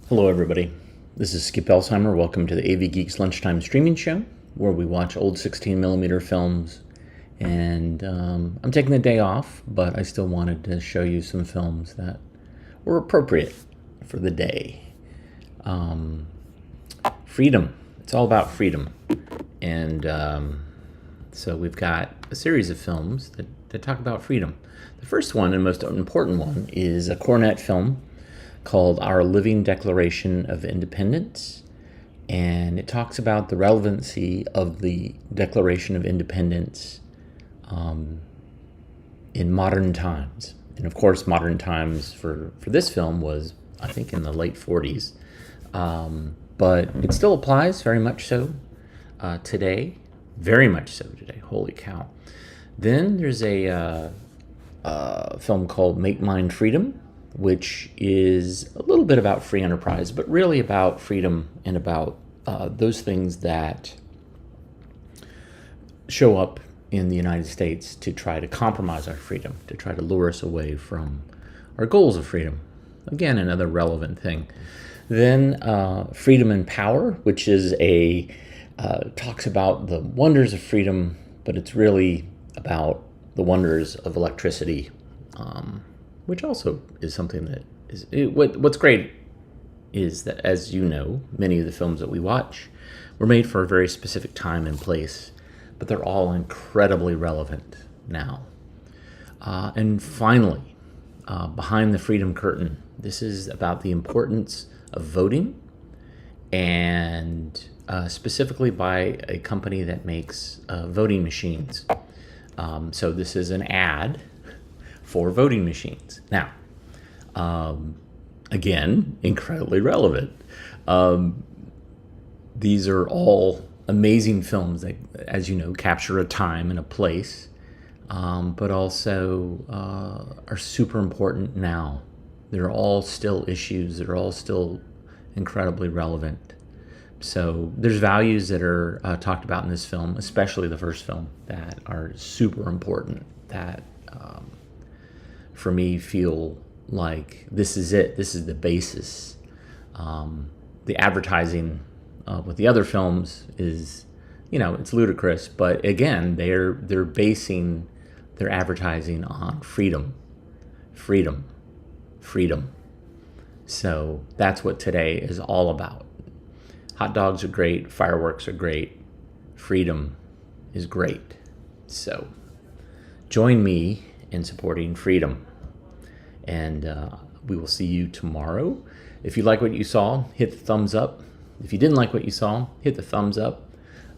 Hello, everybody. This is Skip Elsheimer. Welcome to the AV Geeks Lunchtime Streaming Show, where we watch old 16mm films. And I'm taking the day off, but I still wanted to show you some films that were appropriate for the day. Freedom. It's all about freedom. And so we've got a series of films that talk about freedom. The first one, and most important one, is a Cornet film called Our Living Declaration of Independence, and it talks about the relevancy of the Declaration of Independence in modern times. And of course, modern times for this film was, I think, in the late 40s, but it still applies very much so today, very much so today. Holy cow. Then there's a film called Make Mine Freedom, which is a little bit about free enterprise, but really about freedom and about those things that show up in the United States to try to compromise our freedom, to try to lure us away from our goals of freedom. Again, another relevant thing. Then Freedom and Power, which is talks about the wonders of freedom, but it's really about the wonders of electricity, which also is something that is what's great is that, as you know, many of the films that we watch were made for a very specific time and place, but they're all incredibly relevant now. And finally, Behind the Freedom Curtain. This is about the importance of voting, and specifically by a company that makes voting machines. So this is an ad for voting machines. Now, again, incredibly relevant. These are all amazing films that, as you know, capture a time and a place, but also are super important now. They're all still issues. They're all still incredibly relevant. So there's values that are talked about in this film, especially the first film, that are super important, that for me feel like this is it. This is the basis. The advertising with the other films is, it's ludicrous, but again, they're basing their advertising on freedom. So that's what today is all about. Hot dogs are great, fireworks are great, freedom is great. So join me in supporting freedom. And we will see you tomorrow. If you like what you saw, hit the thumbs up. If you didn't like what you saw, hit the thumbs up.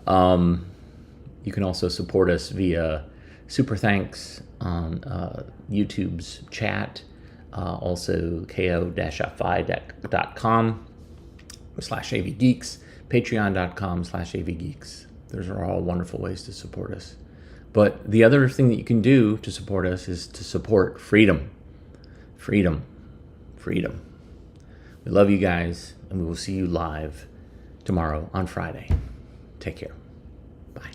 You can also support us via Super Thanks on YouTube's chat. Also ko-fi.com/avgeeks, patreon.com/avgeeks. Those are all wonderful ways to support us. But the other thing that you can do to support us is to support freedom. Freedom. We love you guys, and we will see you live tomorrow on Friday. Take care. Bye.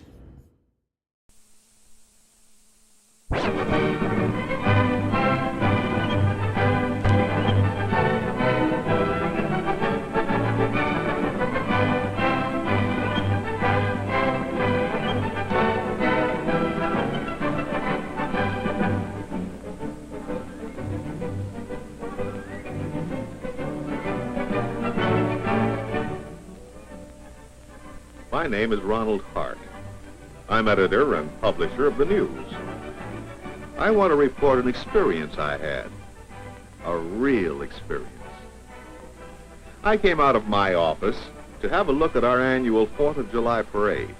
My name is Ronald Hart. I'm editor and publisher of the news. I want to report an experience I had, a real experience. I came out of my office to have a look at our annual 4th of July parade.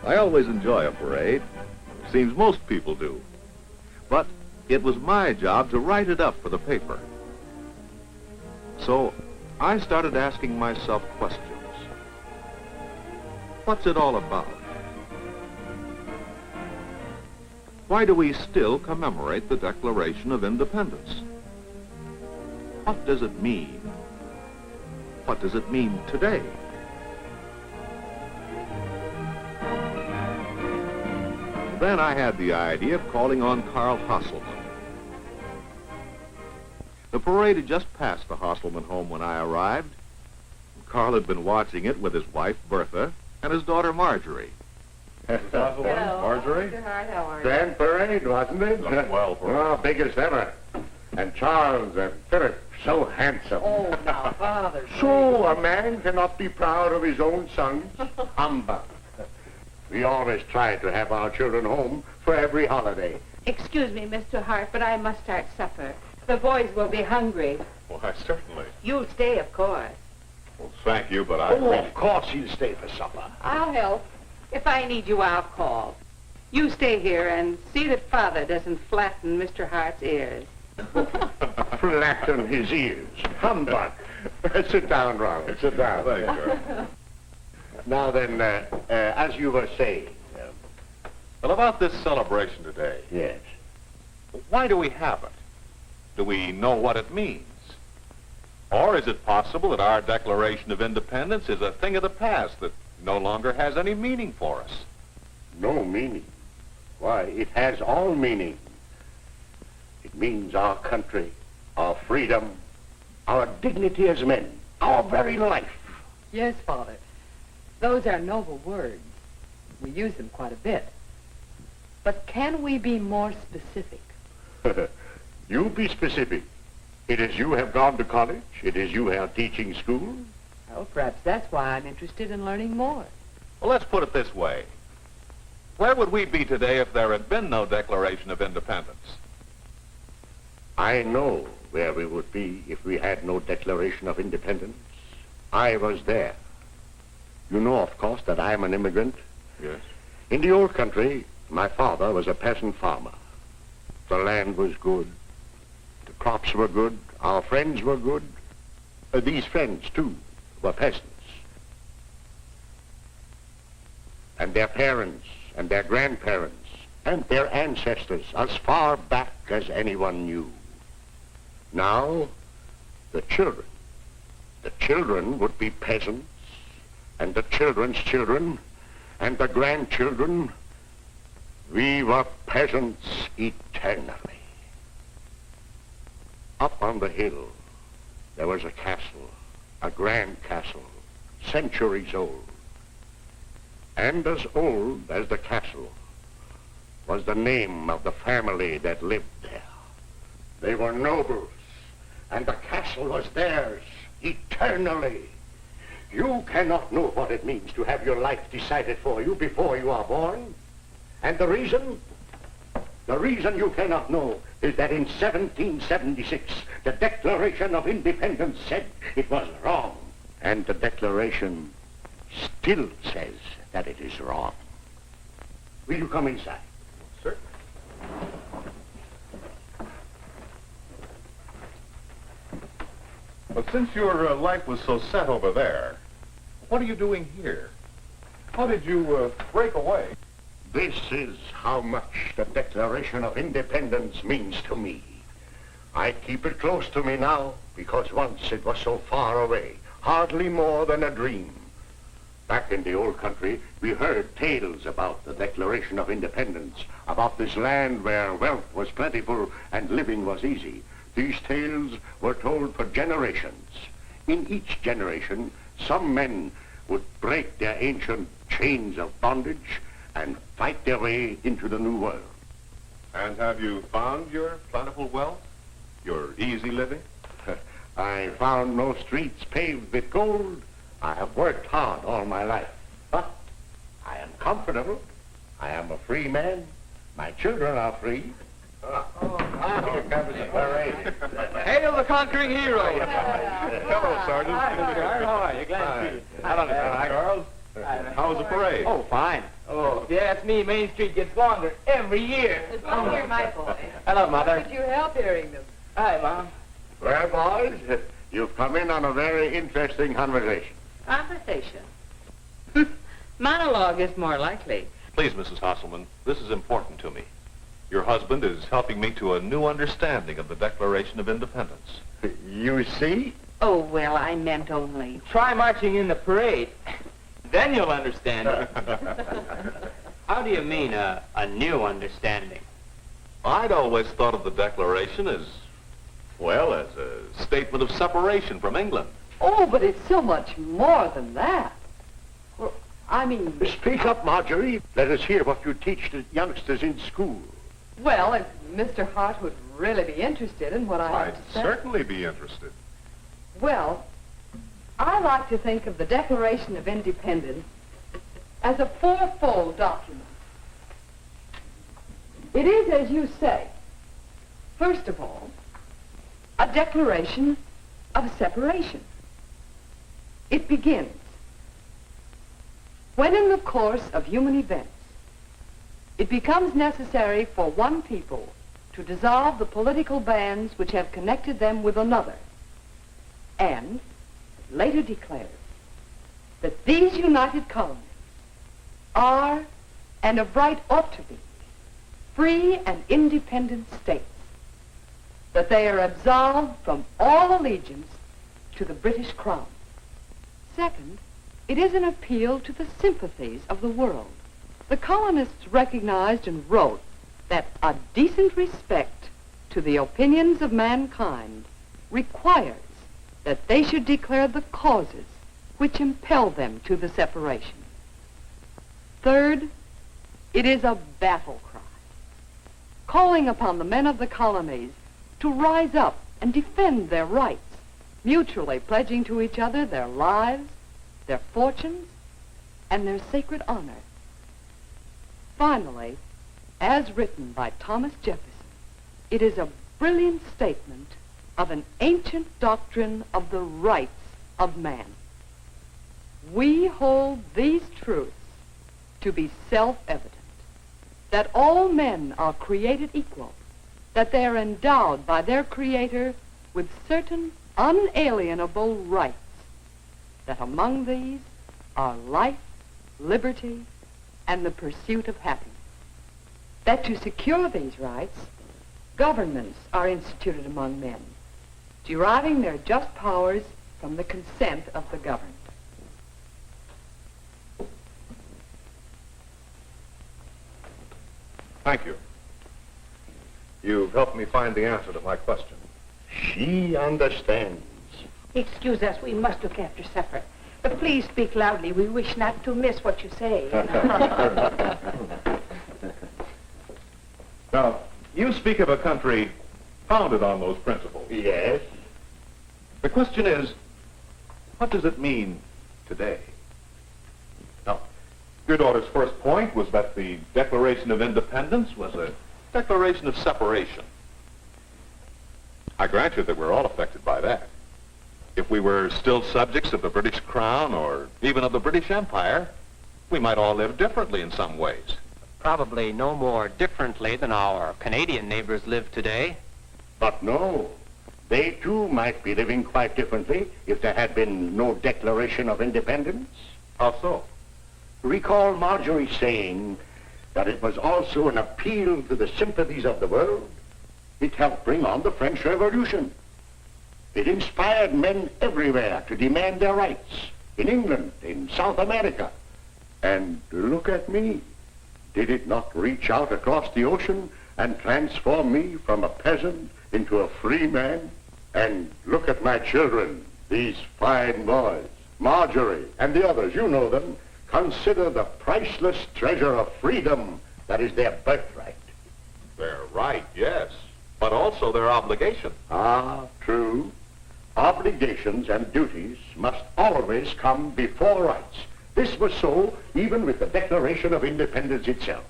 I always enjoy a parade. Seems most people do. But it was my job to write it up for the paper. So I started asking myself questions. What's it all about? Why do we still commemorate the Declaration of Independence? What does it mean? What does it mean today? Then I had the idea of calling on Carl Hasselman. parade had just passed the Hostelman home when I arrived. Carl had been watching it with his wife, Bertha, and his daughter, Marjorie. Hello. Marjorie? Mr. Hart, how are you? Grand parade, wasn't it? Looked well for Oh, biggest ever. And Charles and Philip, so handsome. Oh, now, Father. So a man cannot be proud of his own sons? Humbug. We always try to have our children home for every holiday. Excuse me, Mr. Hart, but I must start supper. The boys will be hungry. Why, certainly. You'll stay, of course. Well, thank you, but Oh, of course he'll stay for supper. I'll help. If I need you, I'll call. You stay here and see that Father doesn't flatten Mr. Hart's ears. Flatten his ears. Humbug. Sit down, Ronald. Sit down. Thank you. Now then, as you were saying. Well, about this celebration today, Yes. why do we have it? Do we know what it means? Or is it possible that our Declaration of Independence is a thing of the past that no longer has any meaning for us? No meaning. Why, it has all meaning. It means our country, our freedom, our dignity as men, our very life. Yes, Father. Those are noble words. We use them quite a bit. But can we be more specific? You be specific. It is you have gone to college. It is you have teaching school. Well, perhaps that's why I'm interested in learning more. Well, let's put it this way. Where would we be today if there had been no Declaration of Independence? I know where we would be if we had no Declaration of Independence. I was there. You know, of course, that I am an immigrant. Yes. In the old country, my father was a peasant farmer. The land was good. The crops were good. Our friends were good. These friends, too, were peasants. And their parents, and their grandparents, and their ancestors, as far back as anyone knew. Now, the children would be peasants, and the children's children, and the grandchildren. We were peasants eternally. Up on the hill, there was a castle, a grand castle, centuries old. And as old as the castle was the name of the family that lived there. They were nobles, and the castle was theirs eternally. You cannot know what it means to have your life decided for you before you are born. And the reason you cannot know is that in 1776, the Declaration of Independence said it was wrong. And the Declaration still says that it is wrong. Will you come inside? Certainly. But since your life was so set over there, what are you doing here? How did you break away? This is how much the Declaration of Independence means to me. I keep it close to me now because once it was so far away, hardly more than a dream. Back in the old country, we heard tales about the Declaration of Independence, about this land where wealth was plentiful and living was easy. These tales were told for generations. In each generation, some men would break their ancient chains of bondage and fight their way into the new world. And have you found your plentiful wealth? Your easy living? I found no streets paved with gold. I have worked hard all my life. But I am comfortable. I am a free man. My children are free. Here comes the parade. Hail the conquering hero! Hello, Sergeant. Hi, Mr. Hart. How are you? Glad to see you. Hello, Charles. How was the parade? Oh, fine. Oh, if you ask me, Main Street gets longer every year. Oh, you're my boy. Hello, Mother. Could you help hearing them? Hi, Mom. Well, boys, you've come in on a very interesting conversation. Conversation. Monologue is more likely. Please, Mrs. Hostelman, this is important to me. Your husband is helping me to a new understanding of the Declaration of Independence. You see? Oh, well, I meant only. Try marching in the parade. Then you'll understand it. How do you mean, a new understanding? I'd always thought of the Declaration as Well, as a statement of separation from England. Oh, but it's so much more than that. Well, I mean... Speak up, Marjorie. Let us hear what you teach the youngsters in school. Well, if Mr. Hart would really be interested in what I have I'd to say... certainly be interested. Well, I like to think of the Declaration of Independence as a fourfold document. It is, as you say, first of all, a declaration of separation. It begins, when in the course of human events, it becomes necessary for one people to dissolve the political bands which have connected them with another, and later declares that these united colonies are, and of right ought to be, free and independent states, that they are absolved from all allegiance to the British Crown. Second, it is an appeal to the sympathies of the world. The colonists recognized and wrote that a decent respect to the opinions of mankind requires that they should declare the causes which impel them to the separation. Third, it is a battle cry, calling upon the men of the colonies to rise up and defend their rights, mutually pledging to each other their lives, their fortunes, and their sacred honor. Finally, as written by Thomas Jefferson, it is a brilliant statement of an ancient doctrine of the rights of man. We hold these truths to be self-evident, that all men are created equal, that they are endowed by their Creator with certain unalienable rights, that among these are life, liberty, and the pursuit of happiness. That to secure these rights, governments are instituted among men, deriving their just powers from the consent of the governed. Thank you. You've helped me find the answer to my question. She understands. Excuse us, we must look after supper. But please speak loudly. We wish not to miss what you say. Now, you speak of a country founded on those principles. Yes. The question is, what does it mean today? Now, your daughter's first point was that the Declaration of Independence was a declaration of separation. I grant you that we're all affected by that. If we were still subjects of the British Crown or even of the British Empire, we might all live differently in some ways. Probably no more differently than our Canadian neighbors live today. But no, they too might be living quite differently if there had been no Declaration of Independence. How so? Recall Marjorie saying that it was also an appeal to the sympathies of the world. It helped bring on the French Revolution. It inspired men everywhere to demand their rights, in England, in South America. And look at me. Did it not reach out across the ocean and transform me from a peasant into a free man? And look at my children, these fine boys, Marjorie and the others, you know them. Consider the priceless treasure of freedom that is their birthright. Their right, yes, but also their obligation. Ah, true. Obligations and duties must always come before rights. This was so even with the Declaration of Independence itself.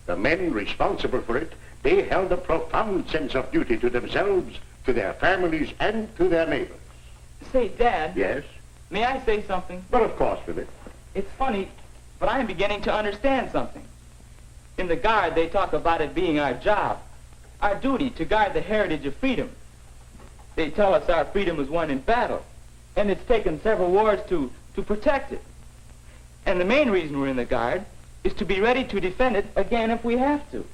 The men responsible for it, they held a profound sense of duty to themselves, to their families, and to their neighbors. Say, Dad. Yes? May I say something? But of course, Philip. It's funny, but I am beginning to understand something. In the Guard, they talk about it being our job, our duty to guard the heritage of freedom. They tell us our freedom was won in battle, and it's taken several wars to protect it. And the main reason we're in the Guard is to be ready to defend it again if we have to.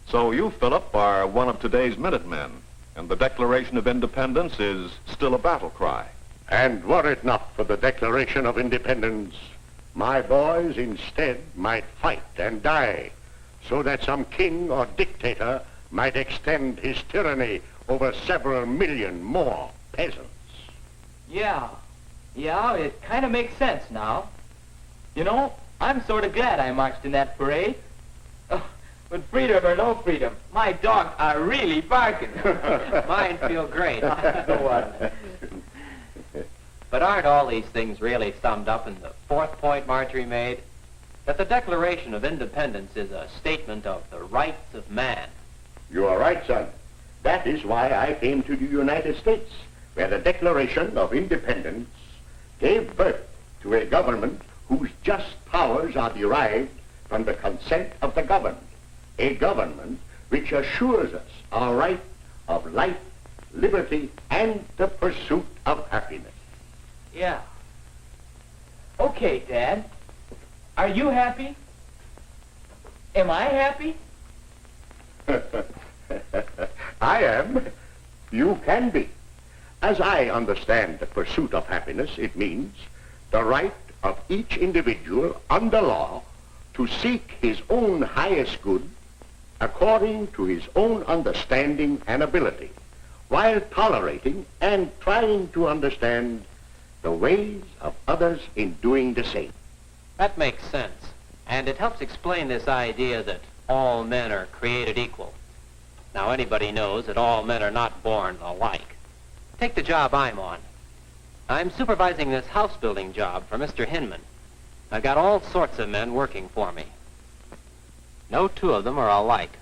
So you, Philip, are one of today's Minutemen, and the Declaration of Independence is still a battle cry. And were it not for the Declaration of Independence, my boys instead might fight and die, so that some king or dictator might extend his tyranny over several million more peasants. Yeah, it kind of makes sense now. You know, I'm sort of glad I marched in that parade. Oh, with freedom or no freedom, my dogs are really barking. Mine feel great. But aren't all these things really summed up in the fourth point Marjorie made? That the Declaration of Independence is a statement of the rights of man. You are right, son. That is why I came to the United States, where the Declaration of Independence gave birth to a government whose just powers are derived from the consent of the governed, a government which assures us our right of life, liberty, and the pursuit of happiness. Yeah. Okay, Dad. Are you happy? Am I happy? I am. You can be. As I understand the pursuit of happiness, it means the right of each individual under law to seek his own highest good according to his own understanding and ability, while tolerating and trying to understand the ways of others in doing the same. That makes sense. And it helps explain this idea that all men are created equal. Now, anybody knows that all men are not born alike. Take the job I'm on. I'm supervising this house building job for Mr. Hinman. I've got all sorts of men working for me. No two of them are alike.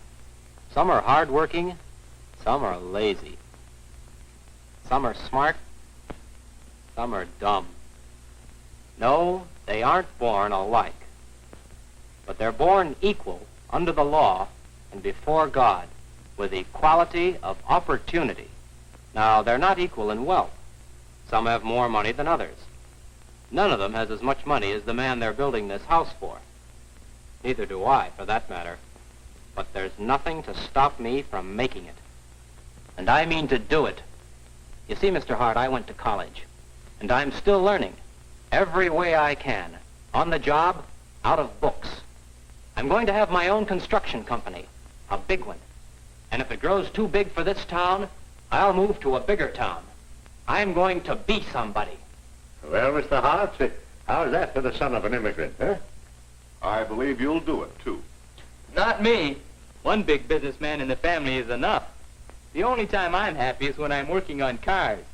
Some are hard-working, some are lazy. Some are smart, some are dumb. No, they aren't born alike. But they're born equal under the law and before God, with equality of opportunity. Now, they're not equal in wealth. Some have more money than others. None of them has as much money as the man they're building this house for. Neither do I, for that matter. But there's nothing to stop me from making it. And I mean to do it. You see, Mr. Hart, I went to college, and I'm still learning every way I can, on the job, out of books. I'm going to have my own construction company, a big one. And if it grows too big for this town, I'll move to a bigger town. I'm going to be somebody. Well, Mr. Hart, how's that for the son of an immigrant, huh? I believe you'll do it, too. Not me. One big businessman in the family is enough. The only time I'm happy is when I'm working on cars.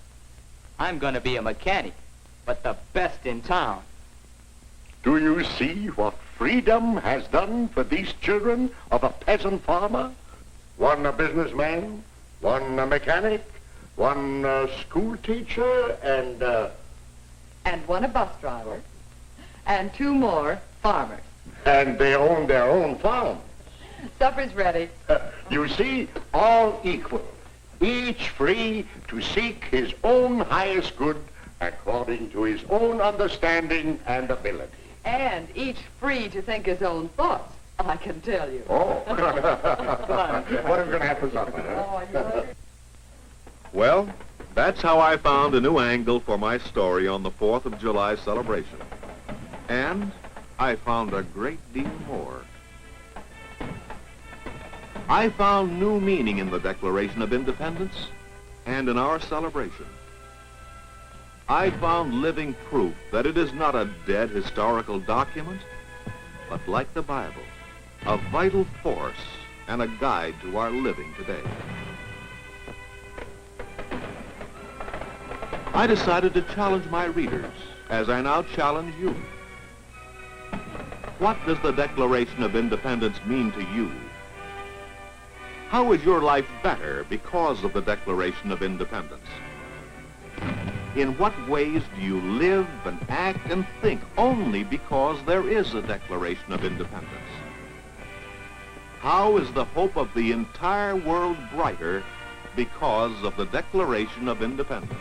I'm going to be a mechanic, but the best in town. Do you see what freedom has done for these children of a peasant farmer? One a businessman, one a mechanic, one a school teacher, and one a bus driver, and two more farmers. and they own their own farm. Supper's ready. You see, all equal, each free to seek his own highest good according to his own understanding and ability. And each free to think his own thoughts, I can tell you. Oh, what are we going to have for supper, huh? Oh, you ready? Well, that's how I found a new angle for my story on the 4th of July celebration. And I found a great deal more. I found new meaning in the Declaration of Independence and in our celebration. I found living proof that it is not a dead historical document, but like the Bible, a vital force and a guide to our living today. I decided to challenge my readers, as I now challenge you. What does the Declaration of Independence mean to you? How is your life better because of the Declaration of Independence? In what ways do you live and act and think only because there is a Declaration of Independence? How is the hope of the entire world brighter because of the Declaration of Independence?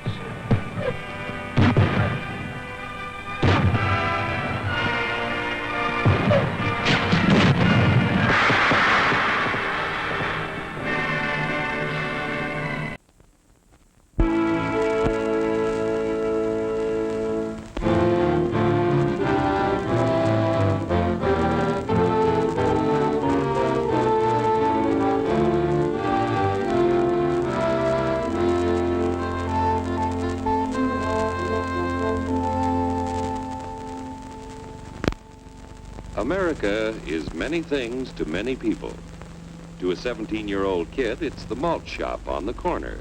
America is many things to many people. To a 17-year-old kid, it's the malt shop on the corner.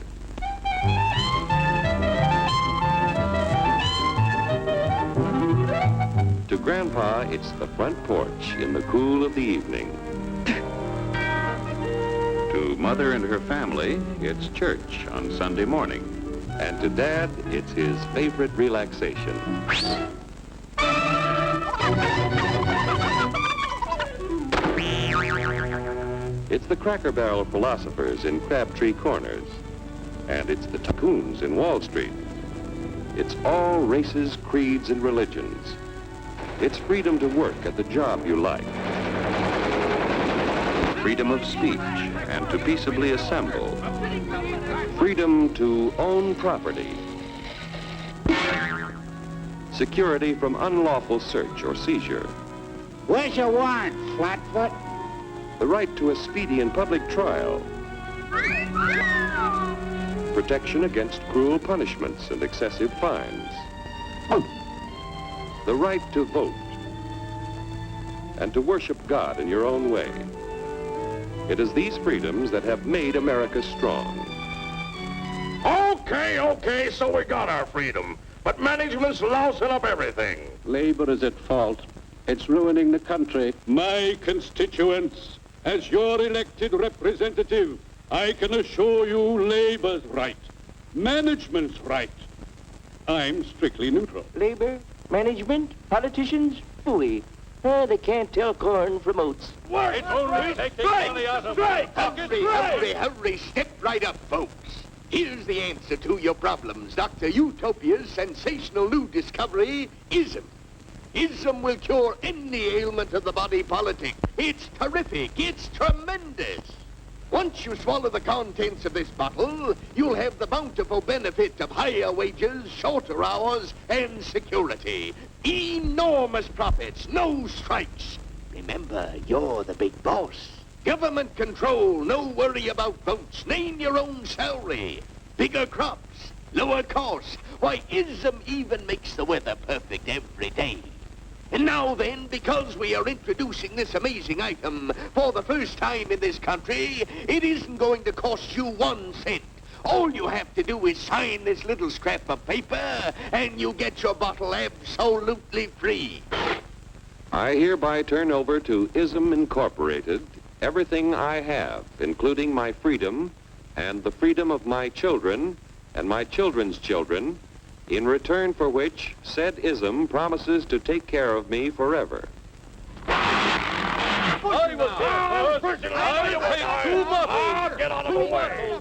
To Grandpa, it's the front porch in the cool of the evening. To Mother and her family, it's church on Sunday morning. And to Dad, it's his favorite relaxation. It's the Cracker Barrel philosophers in Crabtree Corners. And it's the tycoons in Wall Street. It's all races, creeds, and religions. It's freedom to work at the job you like. Freedom of speech and to peaceably assemble. Freedom to own property. Security from unlawful search or seizure. Where's your warrant, Flatfoot? The right to a speedy and public trial. Protection against cruel punishments and excessive fines. The right to vote. And to worship God in your own way. It is these freedoms that have made America strong. Okay, so we got our freedom. But management's lousing up everything. Labor is at fault. It's ruining the country. My constituents, as your elected representative, I can assure you Labor's right. Management's right. I'm strictly neutral. Labor, management, politicians, phooey. They can't tell corn from oats. It's only taking money out of Hurry, step right up, folks. Here's the answer to your problems. Dr. Utopia's sensational new discovery, ism. Ism will cure any ailment of the body politic. It's terrific. It's tremendous. Once you swallow the contents of this bottle, you'll have the bountiful benefit of higher wages, shorter hours, and security. Enormous profits, no strikes. Remember, you're the big boss. Government control, no worry about votes. Name your own salary. Bigger crops, lower costs. Why, ism even makes the weather perfect every day. And now then, because we are introducing this amazing item for the first time in this country, it isn't going to cost you 1 cent. All you have to do is sign this little scrap of paper, and you get your bottle absolutely free. I hereby turn over to ISM Incorporated everything I have, including my freedom and the freedom of my children and my children's children, in return for which said ISM promises to take care of me forever. Get out of the way.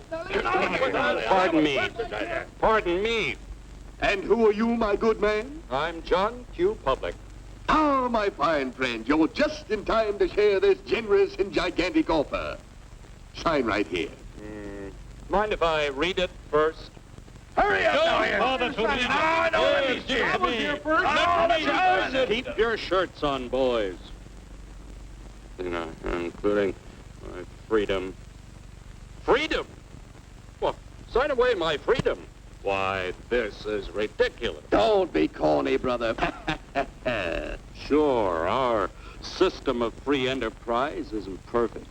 Pardon me. And who are you, my good man? I'm John Q. Public. Ah, my fine friend, you're just in time to share this generous and gigantic offer. Sign right here. Mind if I read it first? Hurry up now here. Keep your shirts on, boys. Including my freedom. Freedom? Well, sign away my freedom. Why, this is ridiculous. Don't be corny, brother. Sure, our system of free enterprise isn't perfect.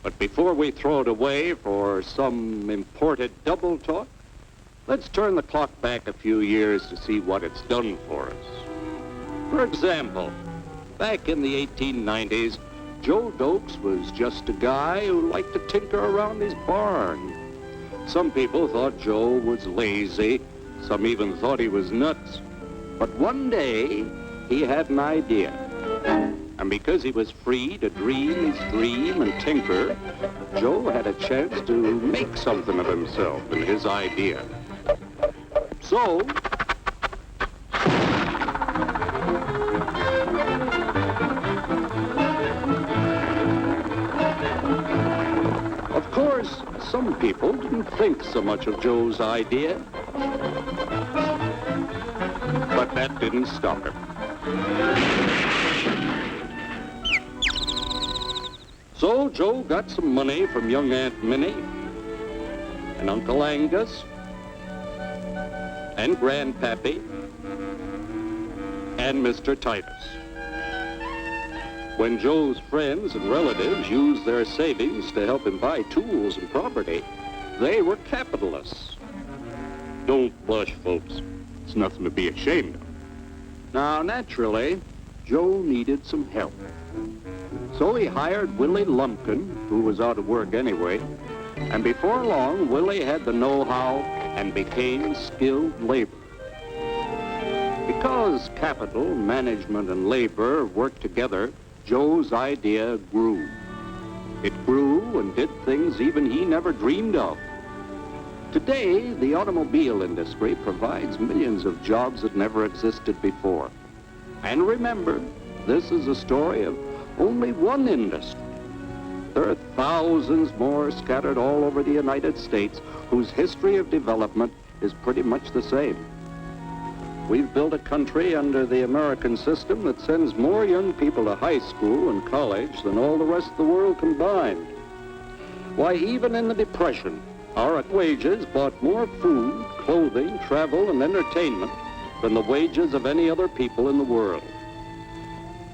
But before we throw it away for some imported double talk, let's turn the clock back a few years to see what it's done for us. For example, back in the 1890s, Joe Dokes was just a guy who liked to tinker around his barn. Some people thought Joe was lazy. Some even thought he was nuts. But one day, he had an idea. And because he was free to dream his dream and tinker, Joe had a chance to make something of himself and his idea. So, of course, some people didn't think so much of Joe's idea. But that didn't stop him. So Joe got some money from young Aunt Minnie and Uncle Angus and Grandpappy and Mr. Titus. When Joe's friends and relatives used their savings to help him buy tools and property, they were capitalists. Don't blush, folks. It's nothing to be ashamed of. Now, naturally, Joe needed some help. So he hired Willie Lumpkin, who was out of work anyway, and before long, Willie had the know-how and became skilled labor. Because capital, management, and labor worked together, Joe's idea grew. It grew and did things even he never dreamed of. Today, the automobile industry provides millions of jobs that never existed before. And remember, this is a story of only one industry. There are thousands more scattered all over the United States whose history of development is pretty much the same. We've built a country under the American system that sends more young people to high school and college than all the rest of the world combined. Why, even in the Depression, our wages bought more food, clothing, travel, and entertainment than the wages of any other people in the world.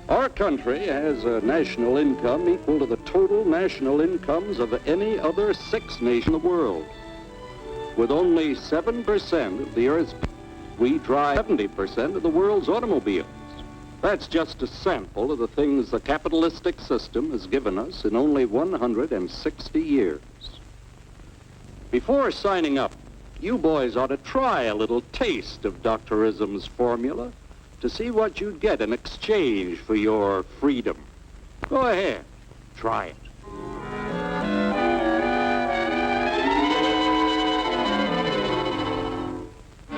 Our country has a national income equal to the total national incomes of any other 6 nations in the world. With only 7% of the Earth's people, we drive 70% of the world's automobiles. That's just a sample of the things the capitalistic system has given us in only 160 years. Before signing up, you boys ought to try a little taste of Dr. Ism's formula to see what you'd get in exchange for your freedom. Go ahead, try it.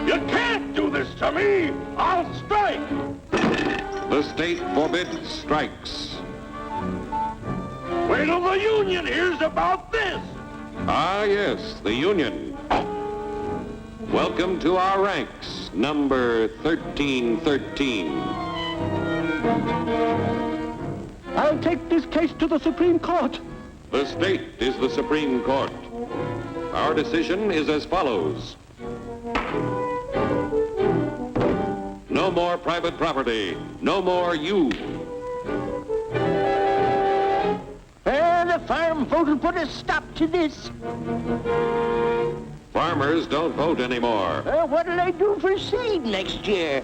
You can't do this to me! I'll strike! The state forbids strikes. Wait till the union hears about this! Ah, yes, the union. Welcome to our ranks, number 1313. I'll take this case to the Supreme Court. The state is the Supreme Court. Our decision is as follows. No more private property. No more you. The farm vote will put a stop to this. Farmers don't vote anymore. What'll I do for seed next year?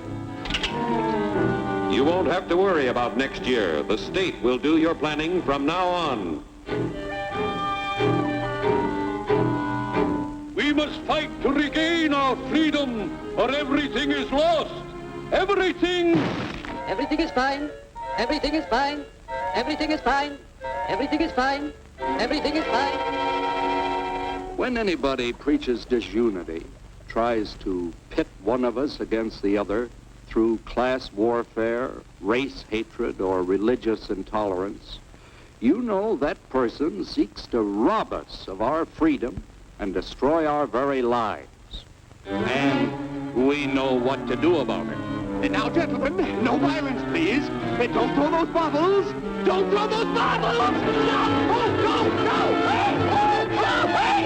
You won't have to worry about next year. The state will do your planning from now on. We must fight to regain our freedom, or everything is lost. Everything! Everything is fine. Everything is fine. Everything is fine. Everything is fine. Everything is fine. When anybody preaches disunity, tries to pit one of us against the other through class warfare, race hatred, or religious intolerance, you know that person seeks to rob us of our freedom and destroy our very lives. And we know what to do about it. And now, gentlemen, no violence, please. And don't throw those bottles. Don't throw those bottles! No! Oh, no! No! Hey! Oh, hey!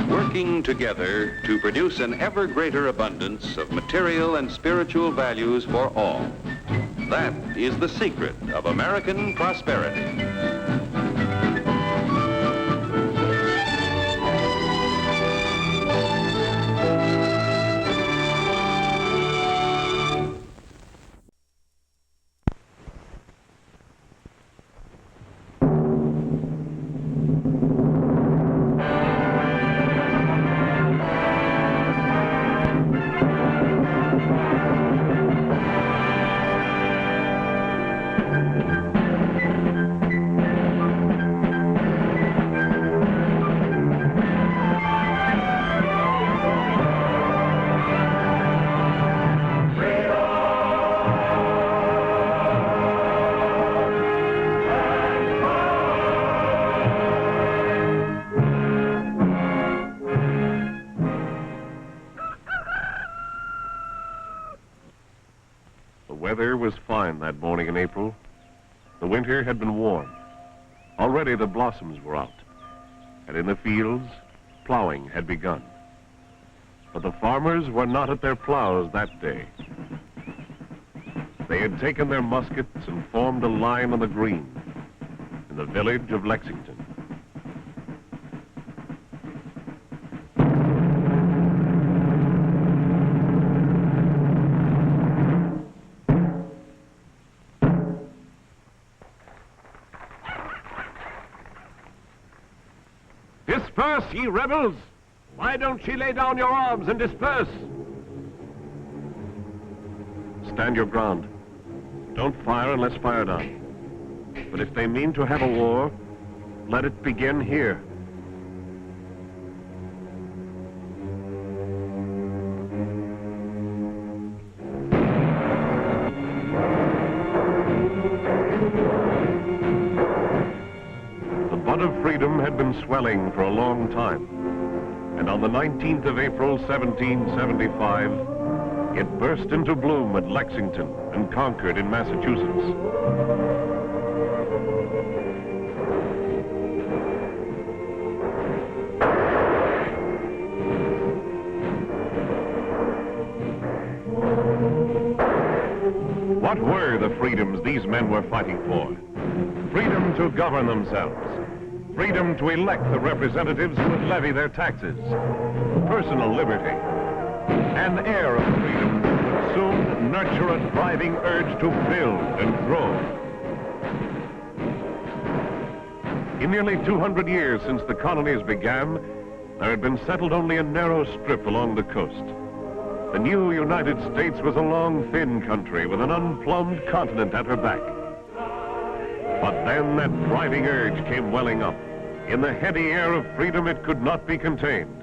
Working together to produce an ever greater abundance of material and spiritual values for all. That is the secret of American prosperity. The weather was fine that morning in April. The winter had been warm. Already the blossoms were out, and in the fields, plowing had begun. But the farmers were not at their plows that day. They had taken their muskets and formed a line on the green in the village of Lexington. Disperse, ye rebels! Why don't ye lay down your arms and disperse? Stand your ground. Don't fire unless fired on. But if they mean to have a war, let it begin here. The bud of freedom had been swelling for a long time, and on the 19th of April, 1775, it burst into bloom at Lexington and Concord in Massachusetts. What were the freedoms these men were fighting for? Freedom to govern themselves. Freedom to elect the representatives who would levy their taxes. Personal liberty. An air of freedom would soon nurture a driving urge to build and grow. In nearly 200 years since the colonies began, there had been settled only a narrow strip along the coast. The new United States was a long, thin country with an unplumbed continent at her back. But then that driving urge came welling up. In the heady air of freedom, it could not be contained.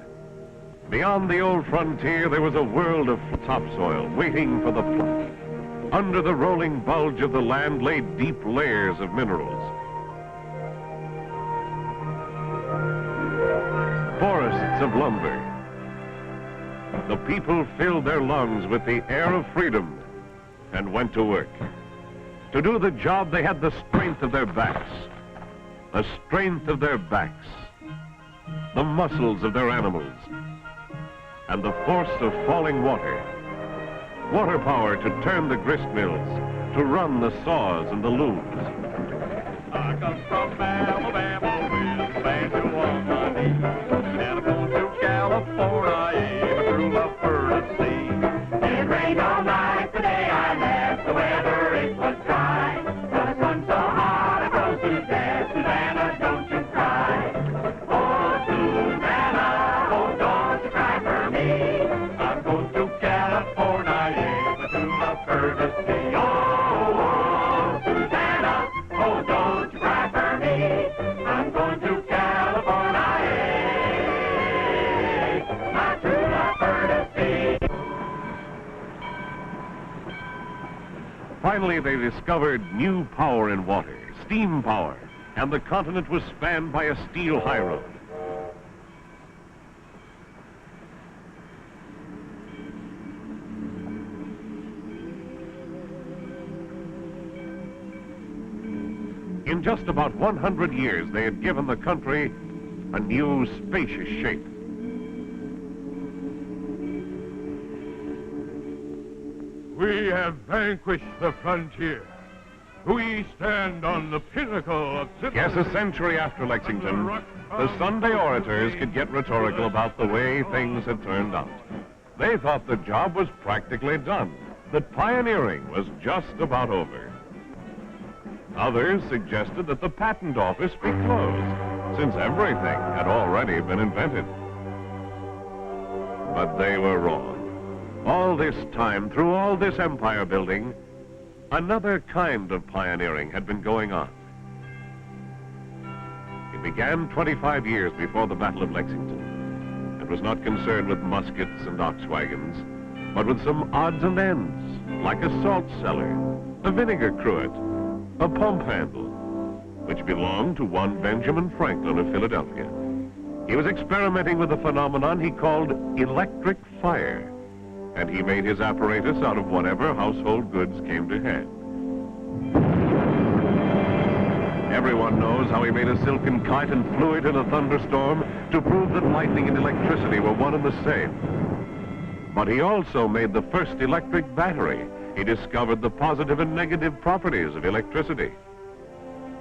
Beyond the old frontier, there was a world of topsoil waiting for the pluck. Under the rolling bulge of the land lay deep layers of minerals. Forests of lumber. The people filled their lungs with the air of freedom and went to work. To do the job, they had the strength of their backs. The strength of their backs. The muscles of their animals. And the force of falling water. Water power to turn the grist mills, to run the saws and the looms. I come from Alabama with a banjo on my knee, and I'm going to California, but through love for the sea. It rained all night the day I left, the weather it was dry, the sun so hot I froze to death. Susanna, don't you cry. Oh, Susanna, oh, don't you cry for me. I'm going to California, but through love for the sea. Oh, Susanna, oh, don't you cry for me. I'm going to California, my true love for the sea. Finally, they discovered new power in water, steam power, and the continent was spanned by a steel highroad. In just about 100 years, they had given the country a new, spacious shape. We have vanquished the frontier. We stand on the pinnacle of Yes, a century after Lexington, the Sunday orators could get rhetorical about the way things had turned out. They thought the job was practically done, that pioneering was just about over. Others suggested that the patent office be closed, since everything had already been invented. But they were wrong. All this time, through all this empire building, another kind of pioneering had been going on. It began 25 years bore the Battle of Lexington, and was not concerned with muskets and ox wagons, but with some odds and ends, like a salt cellar, a vinegar cruet, a pump handle, which belonged to one Benjamin Franklin of Philadelphia. He was experimenting with a phenomenon he called electric fire, and he made his apparatus out of whatever household goods came to hand. Everyone knows how he made a silken kite and flew it in a thunderstorm to prove that lightning and electricity were one and the same. But he also made the first electric battery. He discovered the positive and negative properties of electricity.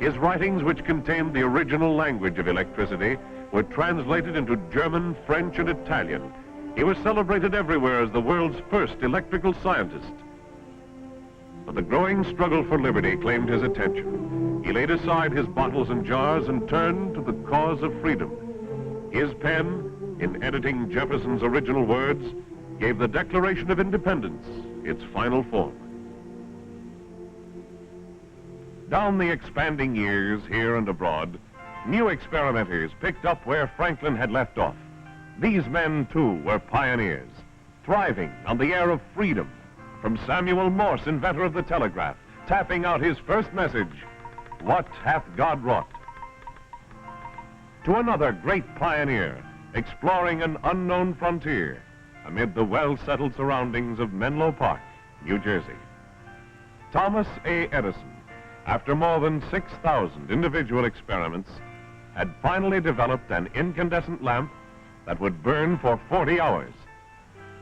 His writings, which contained the original language of electricity, were translated into German, French, and Italian. He was celebrated everywhere as the world's first electrical scientist. But the growing struggle for liberty claimed his attention. He laid aside his bottles and jars and turned to the cause of freedom. His pen, in editing Jefferson's original words, gave the Declaration of Independence its final form. Down the expanding years, here and abroad, new experimenters picked up where Franklin had left off. These men, too, were pioneers, thriving on the air of freedom, from Samuel Morse, inventor of the telegraph, tapping out his first message, "What hath God wrought?" To another great pioneer, exploring an unknown frontier amid the well-settled surroundings of Menlo Park, New Jersey. Thomas A. Edison, after more than 6,000 individual experiments, had finally developed an incandescent lamp that would burn for 40 hours.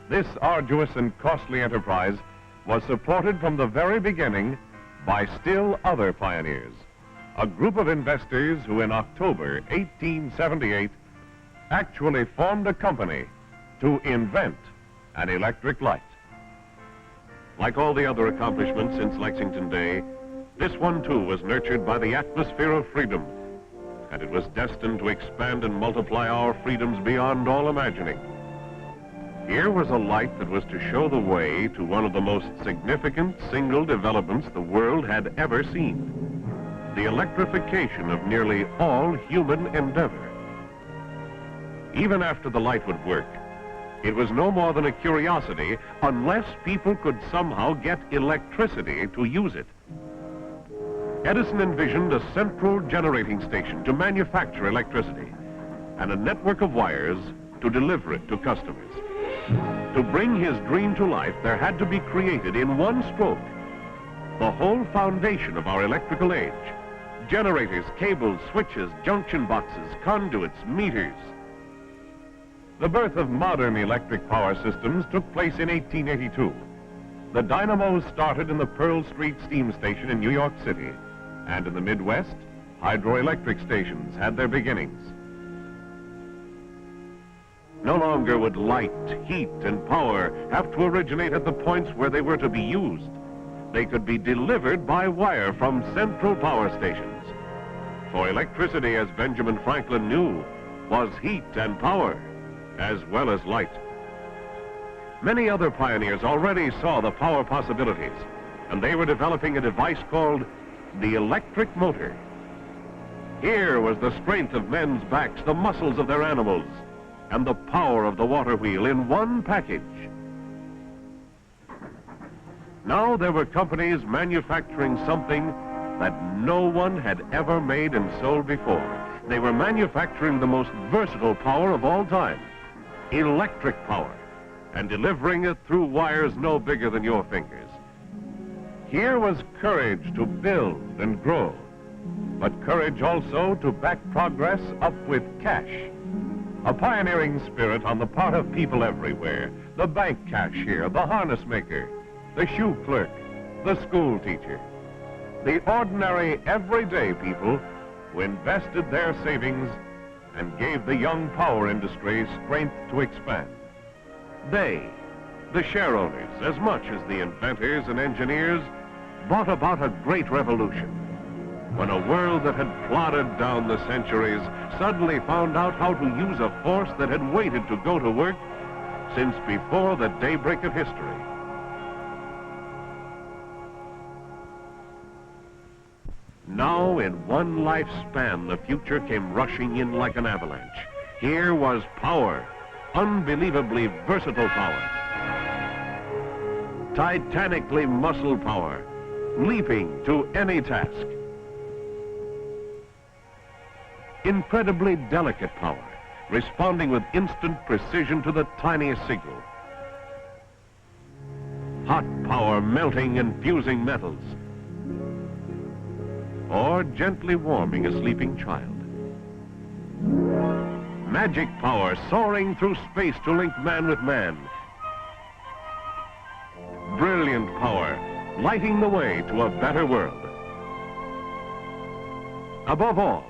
This arduous and costly enterprise was supported from the very beginning by still other pioneers, a group of investors who in October 1878 actually formed a company to invent an electric light. Like all the other accomplishments since Lexington Day, this one too was nurtured by the atmosphere of freedom, and it was destined to expand and multiply our freedoms beyond all imagining. Here was a light that was to show the way to one of the most significant single developments the world had ever seen, the electrification of nearly all human endeavor. Even after the light would work, it was no more than a curiosity unless people could somehow get electricity to use it. Edison envisioned a central generating station to manufacture electricity and a network of wires to deliver it to customers. To bring his dream to life, there had to be created in one stroke the whole foundation of our electrical age: generators, cables, switches, junction boxes, conduits, meters. The birth of modern electric power systems took place in 1882. The dynamos started in the Pearl Street steam station in New York City, and in the Midwest, hydroelectric stations had their beginnings. No longer would light, heat, and power have to originate at the points where they were to be used. They could be delivered by wire from central power stations. For electricity, as Benjamin Franklin knew, was heat and power, as well as light. Many other pioneers already saw the power possibilities, and they were developing a device called the electric motor. Here was the strength of men's backs, the muscles of their animals, and the power of the water wheel in one package. Now there were companies manufacturing something that no one had ever made and sold before. They were manufacturing the most versatile power of all time, electric power, and delivering it through wires no bigger than your fingers. Here was courage to build and grow, but courage also to back progress up with cash. A pioneering spirit on the part of people everywhere: the bank cashier, the harness maker, the shoe clerk, the school teacher, the ordinary, everyday people who invested their savings and gave the young power industry strength to expand. They, the share owners, as much as the inventors and engineers, brought about a great revolution, when a world that had plodded down the centuries suddenly found out how to use a force that had waited to go to work since before the daybreak of history. Now, in one lifespan, the future came rushing in like an avalanche. Here was power, unbelievably versatile power, titanically muscle power, leaping to any task. Incredibly delicate power, responding with instant precision to the tiniest signal. Hot power, melting and fusing metals, or gently warming a sleeping child. Magic power, soaring through space to link man with man. lighting the way to a better world. Above all,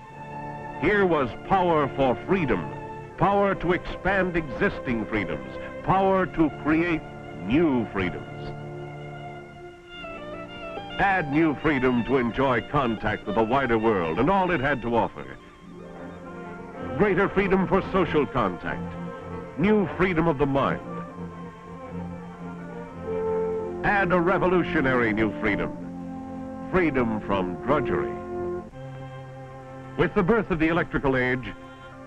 here was power for freedom, power to expand existing freedoms, power to create new freedoms. Add new freedom to enjoy contact with the wider world and all it had to offer. Greater freedom for social contact, new freedom of the mind. Add a revolutionary new freedom, freedom from drudgery. With the birth of the electrical age,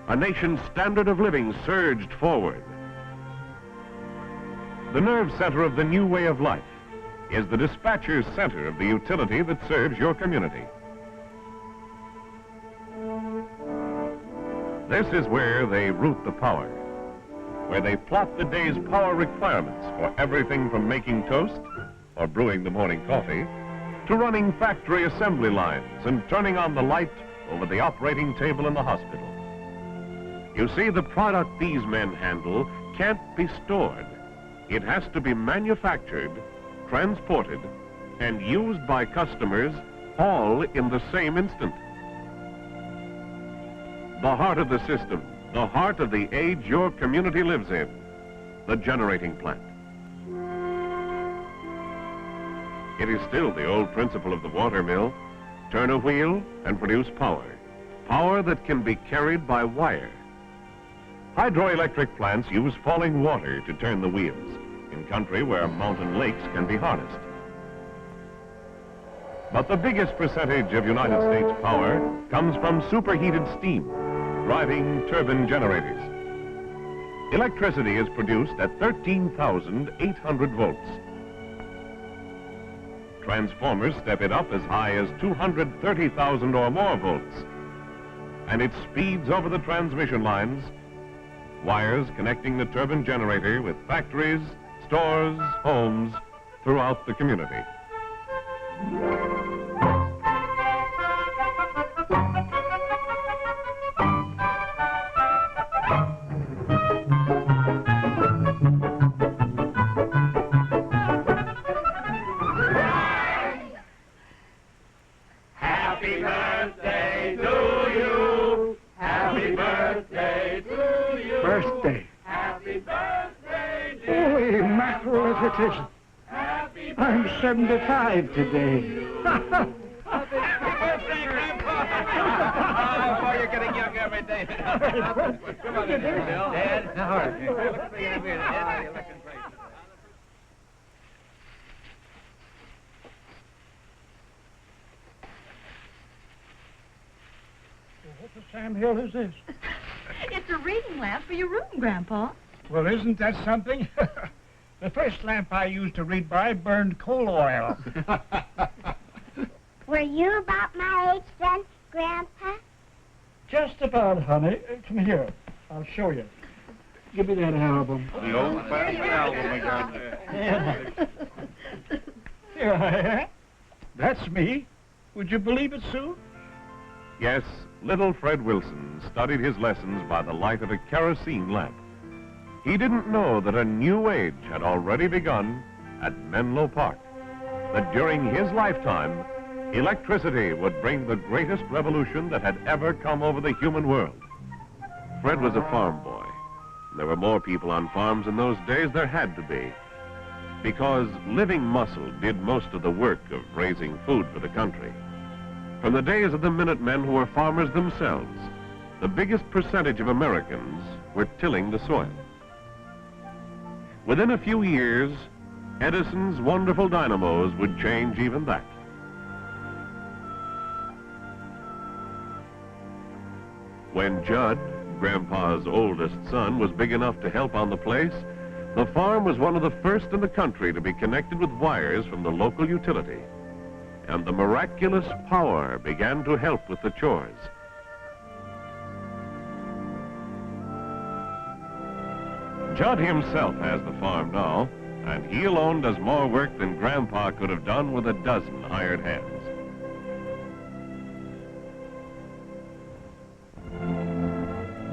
a nation's standard of living surged forward. The nerve center of the new way of life is the dispatcher's center of the utility that serves your community. This is where they route the power, where they plot the day's power requirements for everything from making toast or brewing the morning coffee to running factory assembly lines and turning on the light over the operating table in the hospital. You see, the product these men handle can't be stored. It has to be manufactured, transported, and used by customers all in the same instant. The heart of the system, the heart of the age your community lives in, the generating plant. It is still the old principle of the water mill: turn a wheel and produce power, power that can be carried by wire. Hydroelectric plants use falling water to turn the wheels in country where mountain lakes can be harnessed. But the biggest percentage of United States power comes from superheated steam, driving turbine generators. Electricity is produced at 13,800 volts. Transformers step it up as high as 230,000 or more volts. And it speeds over the transmission lines, wires connecting the turbine generator with factories, stores, homes throughout the community. Happy birthday to you. Happy birthday to you. Birthday. Happy birthday, Holy mackerel if it isn't. I'm 75 today. Oh, boy, you're getting young every day. Come on in here, Bill. Dad, how are you? Look at me in a minute, Dad. You're looking great. What the Sam Hill is this? It's a reading lamp for your room, Grandpa. Well, isn't that something? The first lamp I used to read by burned coal oil. Were you about my age then, Grandpa? Just about, honey. Come here. I'll show you. Give me that album. The old-fashioned album we got there. Here I am. That's me. Would you believe it, Sue? Yes, little Fred Wilson studied his lessons by the light of a kerosene lamp. He didn't know that a new age had already begun at Menlo Park, that during his lifetime, electricity would bring the greatest revolution that had ever come over the human world. Fred was a farm boy. There were more people on farms in those days, there had to be, because living muscle did most of the work of raising food for the country. From the days of the Minutemen, who were farmers themselves, the biggest percentage of Americans were tilling the soil. Within a few years, Edison's wonderful dynamos would change even that. When Judd, Grandpa's oldest son, was big enough to help on the place, the farm was one of the first in the country to be connected with wires from the local utility. And the miraculous power began to help with the chores. Judd himself has the farm now, and he alone does more work than Grandpa could have done with a dozen hired hands.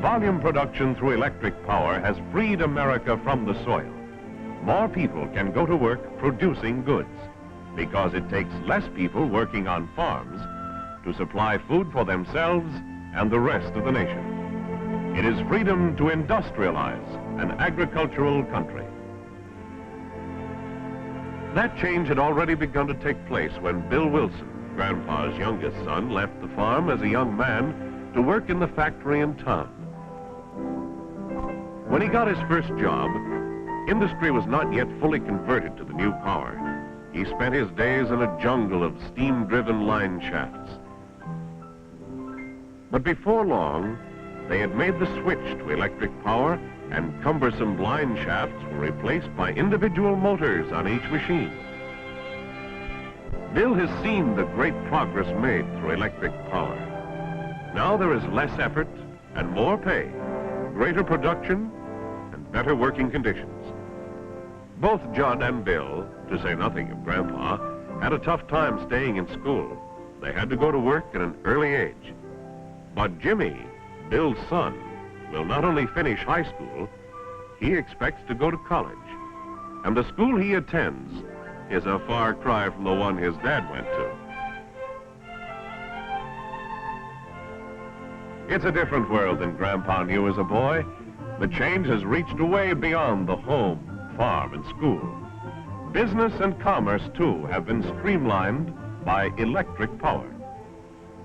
Volume production through electric power has freed America from the soil. More people can go to work producing goods. because it takes less people working on farms to supply food for themselves and the rest of the nation. It is freedom to industrialize an agricultural country. That change had already begun to take place when Bill Wilson, Grandpa's youngest son, left the farm as a young man to work in the factory in town. When he got his first job, industry was not yet fully converted to the new power. He spent his days in a jungle of steam-driven line shafts. But before long, they had made the switch to electric power, and cumbersome blind shafts were replaced by individual motors on each machine. Bill has seen the great progress made through electric power. Now there is less effort and more pay, greater production, and better working conditions. Both Judd and Bill, to say nothing of Grandpa, had a tough time staying in school. They had to go to work at an early age. But Jimmy, Bill's son, will not only finish high school, he expects to go to college. And the school he attends is a far cry from the one his dad went to. It's a different world than Grandpa knew as a boy. The change has reached way beyond the home, farm, and school. Business and commerce, too, have been streamlined by electric power.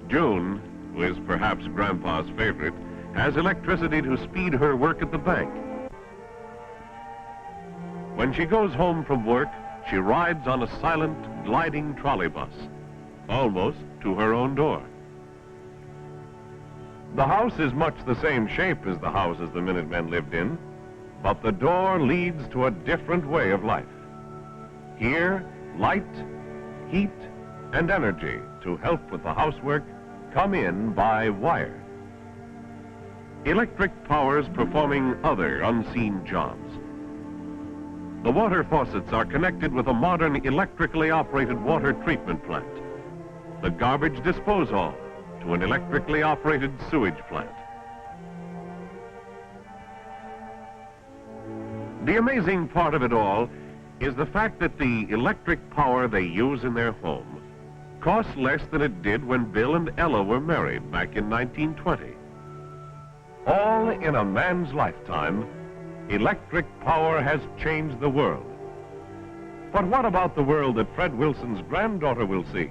June, who is perhaps Grandpa's favorite, has electricity to speed her work at the bank. When she goes home from work, she rides on a silent, gliding trolley bus, almost to her own door. The house is much the same shape as the houses the Minutemen lived in, but the door leads to a different way of life. Here, light, heat, and energy to help with the housework come in by wire. Electric power's performing other unseen jobs. The water faucets are connected with a modern electrically operated water treatment plant. The garbage disposal to an electrically operated sewage plant. The amazing part of it all is the fact that the electric power they use in their home costs less than it did when Bill and Ella were married back in 1920. All in a man's lifetime, electric power has changed the world. But what about the world that Fred Wilson's granddaughter will see?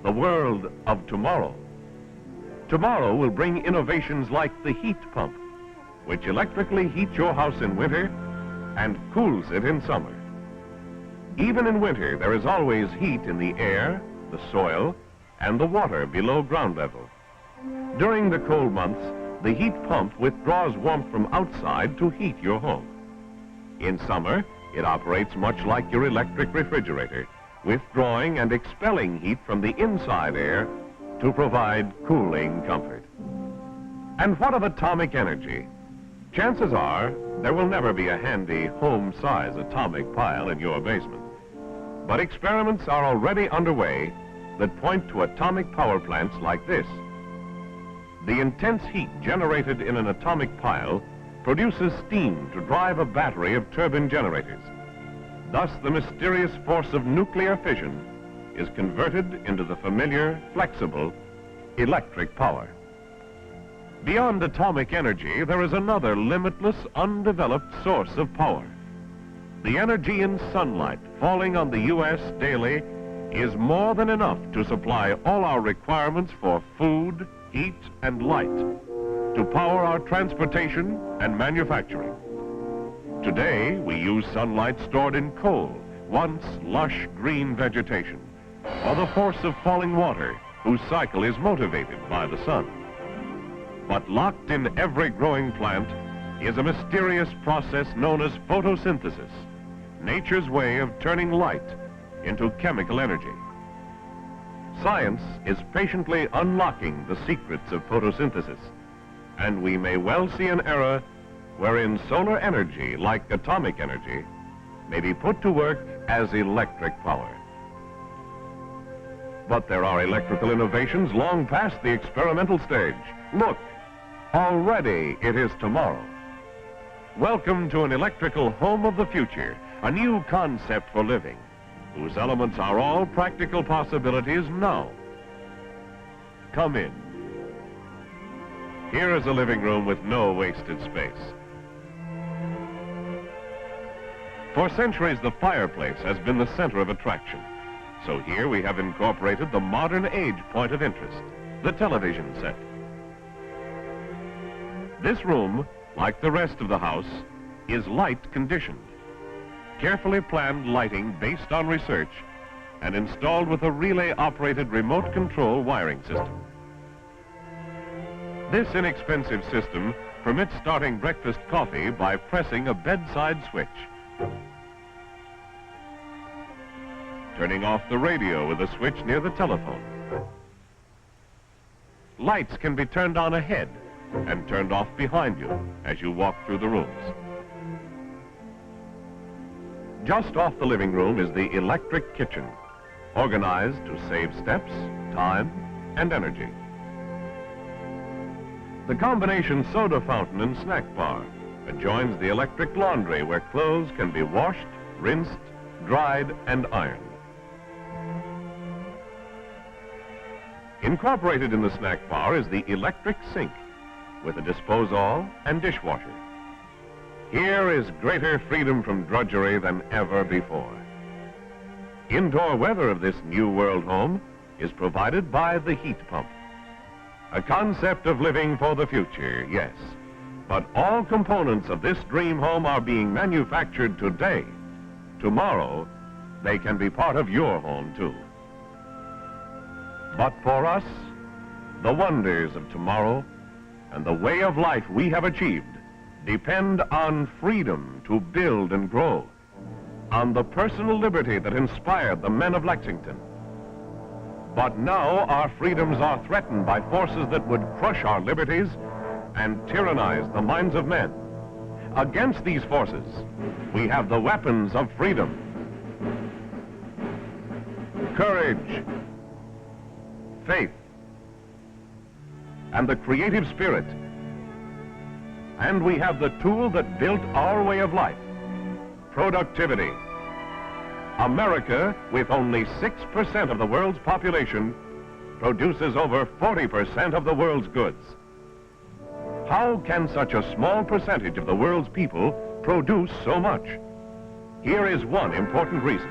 The world of tomorrow. Tomorrow will bring innovations like the heat pump, which electrically heats your house in winter and cools it in summer. Even in winter, there is always heat in the air, the soil, and the water below ground level. During the cold months, the heat pump withdraws warmth from outside to heat your home. In summer, it operates much like your electric refrigerator, withdrawing and expelling heat from the inside air to provide cooling comfort. And what of atomic energy? Chances are there will never be a handy home-size atomic pile in your basement. But experiments are already underway that point to atomic power plants like this. The intense heat generated in an atomic pile produces steam to drive a battery of turbine generators. Thus, the mysterious force of nuclear fission is converted into the familiar, flexible, electric power. Beyond atomic energy, there is another limitless, undeveloped source of power. The energy in sunlight falling on the U.S. daily is more than enough to supply all our requirements for food, heat, and light, to power our transportation and manufacturing. Today, we use sunlight stored in coal, once lush green vegetation, or the force of falling water, whose cycle is motivated by the sun. But locked in every growing plant is a mysterious process known as photosynthesis, nature's way of turning light into chemical energy. Science is patiently unlocking the secrets of photosynthesis, and we may well see an era wherein solar energy, like atomic energy, may be put to work as electric power. But there are electrical innovations long past the experimental stage. Look, already it is tomorrow. Welcome to an electrical home of the future, a new concept for living. whose elements are all practical possibilities now. Come in. Here is a living room with no wasted space. For centuries, the fireplace has been the center of attraction. So here we have incorporated the modern age point of interest, the television set. This room, like the rest of the house, is light conditioned. Carefully planned lighting based on research and installed with a relay-operated remote control wiring system. This inexpensive system permits starting breakfast coffee by pressing a bedside switch. Turning off the radio with a switch near the telephone. Lights can be turned on ahead and turned off behind you as you walk through the rooms. Just off the living room is the electric kitchen, organized to save steps, time, and energy. The combination soda fountain and snack bar adjoins the electric laundry where clothes can be washed, rinsed, dried, and ironed. Incorporated in the snack bar is the electric sink with a disposal and dishwasher. Here is greater freedom from drudgery than ever before. Indoor weather of this new world home is provided by the heat pump. A concept of living for the future, yes. But all components of this dream home are being manufactured today. Tomorrow, they can be part of your home too. But for us, the wonders of tomorrow and the way of life we have achieved depend on freedom to build and grow, on the personal liberty that inspired the men of Lexington. But now our freedoms are threatened by forces that would crush our liberties and tyrannize the minds of men. Against these forces, we have the weapons of freedom. Courage, faith, and the creative spirit. And we have the tool that built our way of life, productivity. America, with only 6% of the world's population, produces over 40% of the world's goods. How can such a small percentage of the world's people produce so much? Here is one important reason.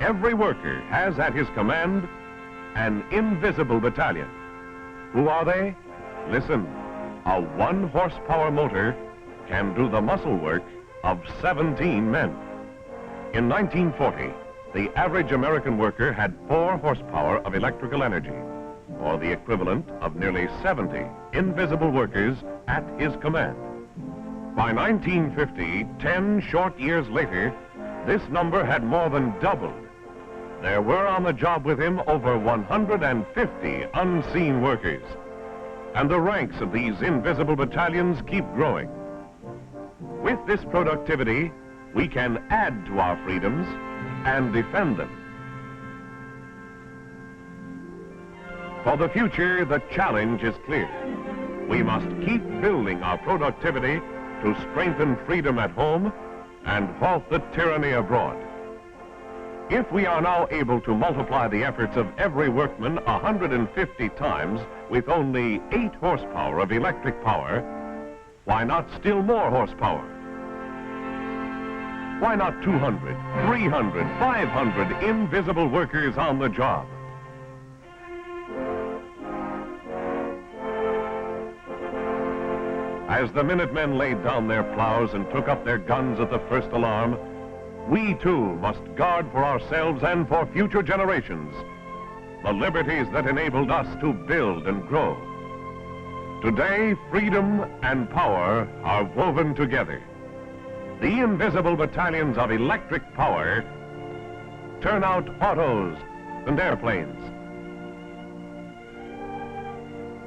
Every worker has at his command an invisible battalion. Who are they? Listen, a 1-horsepower motor can do the muscle work of 17 men. In 1940, the average American worker had 4 horsepower of electrical energy, or the equivalent of nearly 70 invisible workers at his command. By 1950, 10 short years later, this number had more than doubled. There were on the job with him over 150 unseen workers, and the ranks of these invisible battalions keep growing. With this productivity, we can add to our freedoms and defend them. For the future, the challenge is clear. We must keep building our productivity to strengthen freedom at home and halt the tyranny abroad. If we are now able to multiply the efforts of every workman 150 times with only 8 horsepower of electric power, why not still more horsepower? Why not 200, 300, 500 invisible workers on the job? As the Minutemen laid down their plows and took up their guns at the first alarm, we too must guard for ourselves and for future generations the liberties that enabled us to build and grow. Today, freedom and power are woven together. The invisible battalions of electric power turn out autos and airplanes,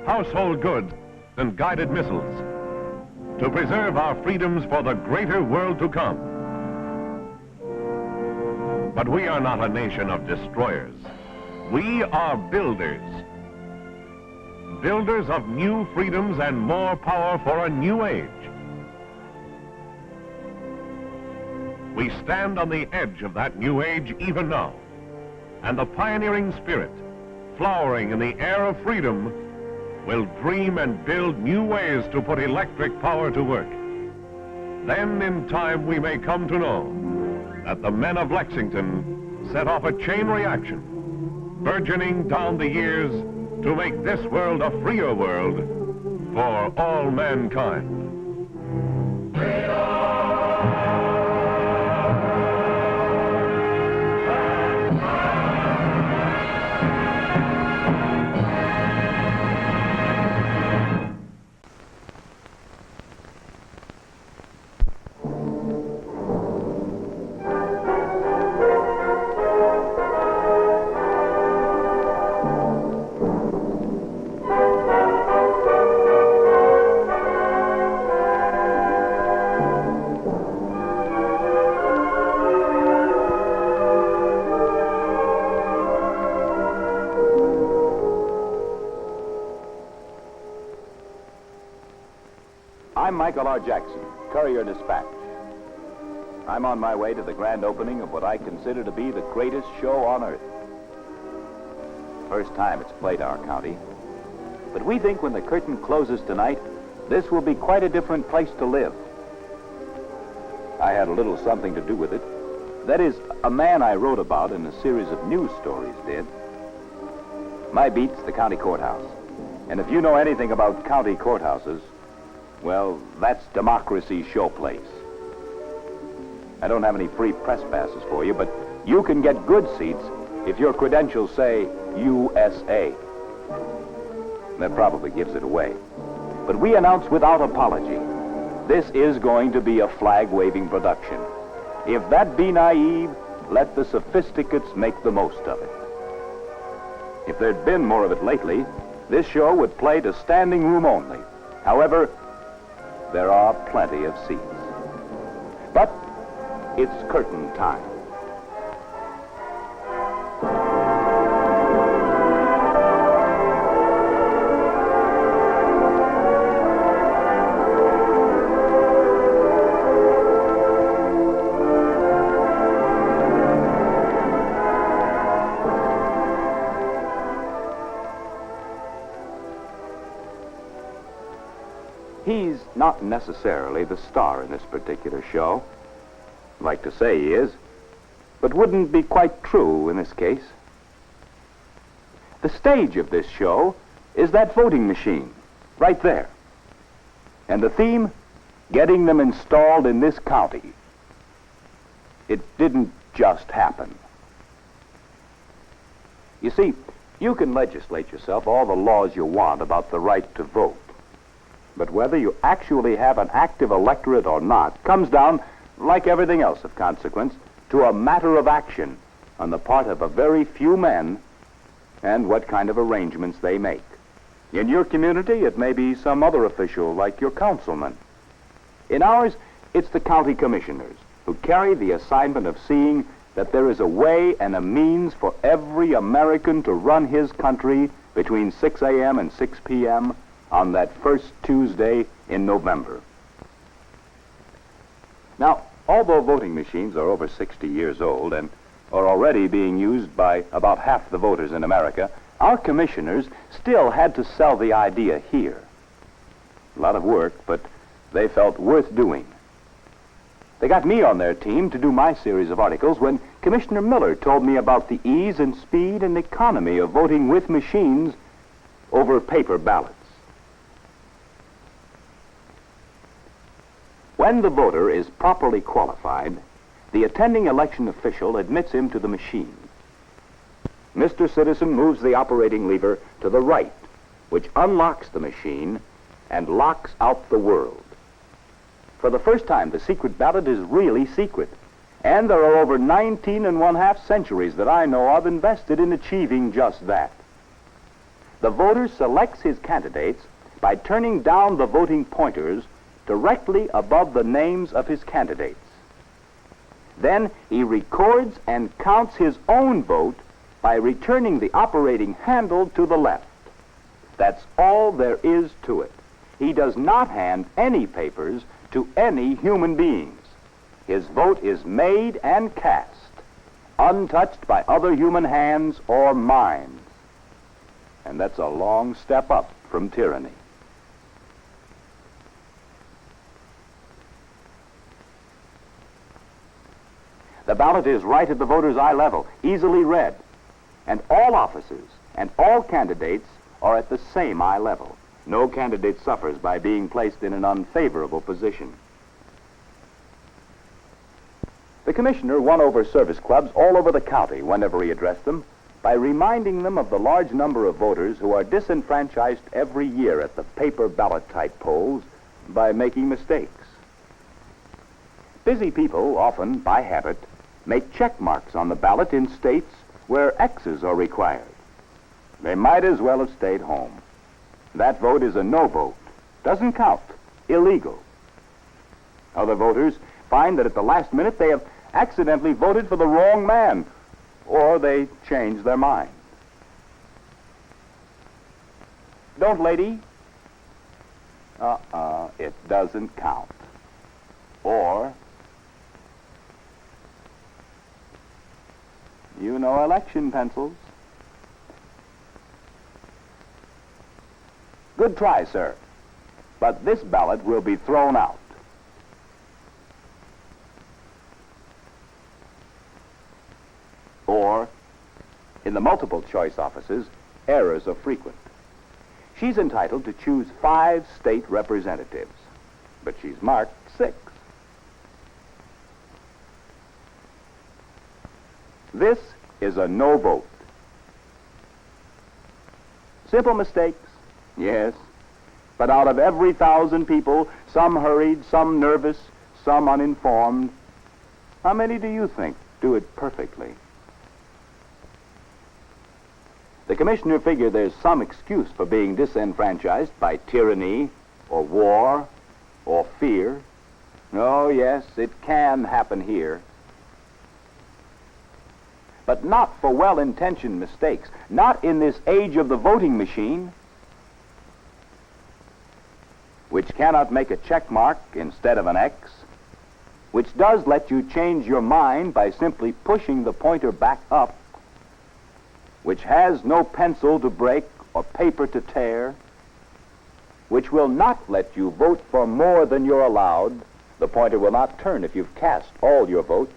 household goods and guided missiles to preserve our freedoms for the greater world to come. But we are not a nation of destroyers. We are builders. Builders of new freedoms and more power for a new age. We stand on the edge of that new age even now. And the pioneering spirit, flowering in the air of freedom, will dream and build new ways to put electric power to work. Then in time we may come to know that the men of Lexington set off a chain reaction, burgeoning down the years to make this world a freer world for all mankind. I'm Michael R. Jackson, Courier-Dispatch. I'm on my way to the grand opening of what I consider to be the greatest show on earth. First time it's played our county. But we think when the curtain closes tonight, this will be quite a different place to live. I had a little something to do with it. That is, a man I wrote about in a series of news stories did. My beat's the county courthouse. And if you know anything about county courthouses, well, that's democracy's showplace. I don't have any free press passes for you, but you can get good seats if your credentials say USA. That probably gives it away. But we announce without apology, this is going to be a flag-waving production. If that be naive, let the sophisticates make the most of it. If there'd been more of it lately, this show would play to standing room only. However, there are plenty of seats. But it's curtain time. He's not necessarily the star in this particular show. I'd like to say he is, but wouldn't be quite true in this case. The stage of this show is that voting machine, right there. And the theme, getting them installed in this county. It didn't just happen. You see, you can legislate yourself all the laws you want about the right to vote. But whether you actually have an active electorate or not comes down, like everything else of consequence, to a matter of action on the part of a very few men and what kind of arrangements they make. In your community, it may be some other official like your councilman. In ours, it's the county commissioners who carry the assignment of seeing that there is a way and a means for every American to run his country between 6 a.m. and 6 p.m. on that first Tuesday in November. Now, although voting machines are over 60 years old and are already being used by about half the voters in America, our commissioners still had to sell the idea here. A lot of work, but they felt worth doing. They got me on their team to do my series of articles when Commissioner Miller told me about the ease and speed and economy of voting with machines over paper ballots. When the voter is properly qualified, the attending election official admits him to the machine. Mr. Citizen moves the operating lever to the right, which unlocks the machine and locks out the world. For the first time, the secret ballot is really secret, and there are over 19½ centuries that I know of invested in achieving just that. The voter selects his candidates by turning down the voting pointers directly above the names of his candidates. Then he records and counts his own vote by returning the operating handle to the left. That's all there is to it. He does not hand any papers to any human beings. His vote is made and cast, untouched by other human hands or minds. And that's a long step up from tyranny. The ballot is right at the voter's eye level, easily read. And all offices and all candidates are at the same eye level. No candidate suffers by being placed in an unfavorable position. The commissioner won over service clubs all over the county whenever he addressed them by reminding them of the large number of voters who are disenfranchised every year at the paper ballot type polls by making mistakes. Busy people often, by habit, make check marks on the ballot in states where X's are required. They might as well have stayed home. That vote is a no vote. Doesn't count. Illegal. Other voters find that at the last minute they have accidentally voted for the wrong man, or they change their mind. Don't, lady? It doesn't count. Or, you know election pencils. Good try, sir. But this ballot will be thrown out. Or, in the multiple choice offices, errors are frequent. She's entitled to choose 5 state representatives, but she's marked 6. This is a no vote. Simple mistakes, yes, but out of every 1,000 people, some hurried, some nervous, some uninformed, how many do you think do it perfectly? The commissioner figured there's some excuse for being disenfranchised by tyranny or war or fear. Oh, yes, it can happen here. But not for well-intentioned mistakes. Not in this age of the voting machine, which cannot make a check mark instead of an X, which does let you change your mind by simply pushing the pointer back up, which has no pencil to break or paper to tear, which will not let you vote for more than you're allowed. The pointer will not turn if you've cast all your votes.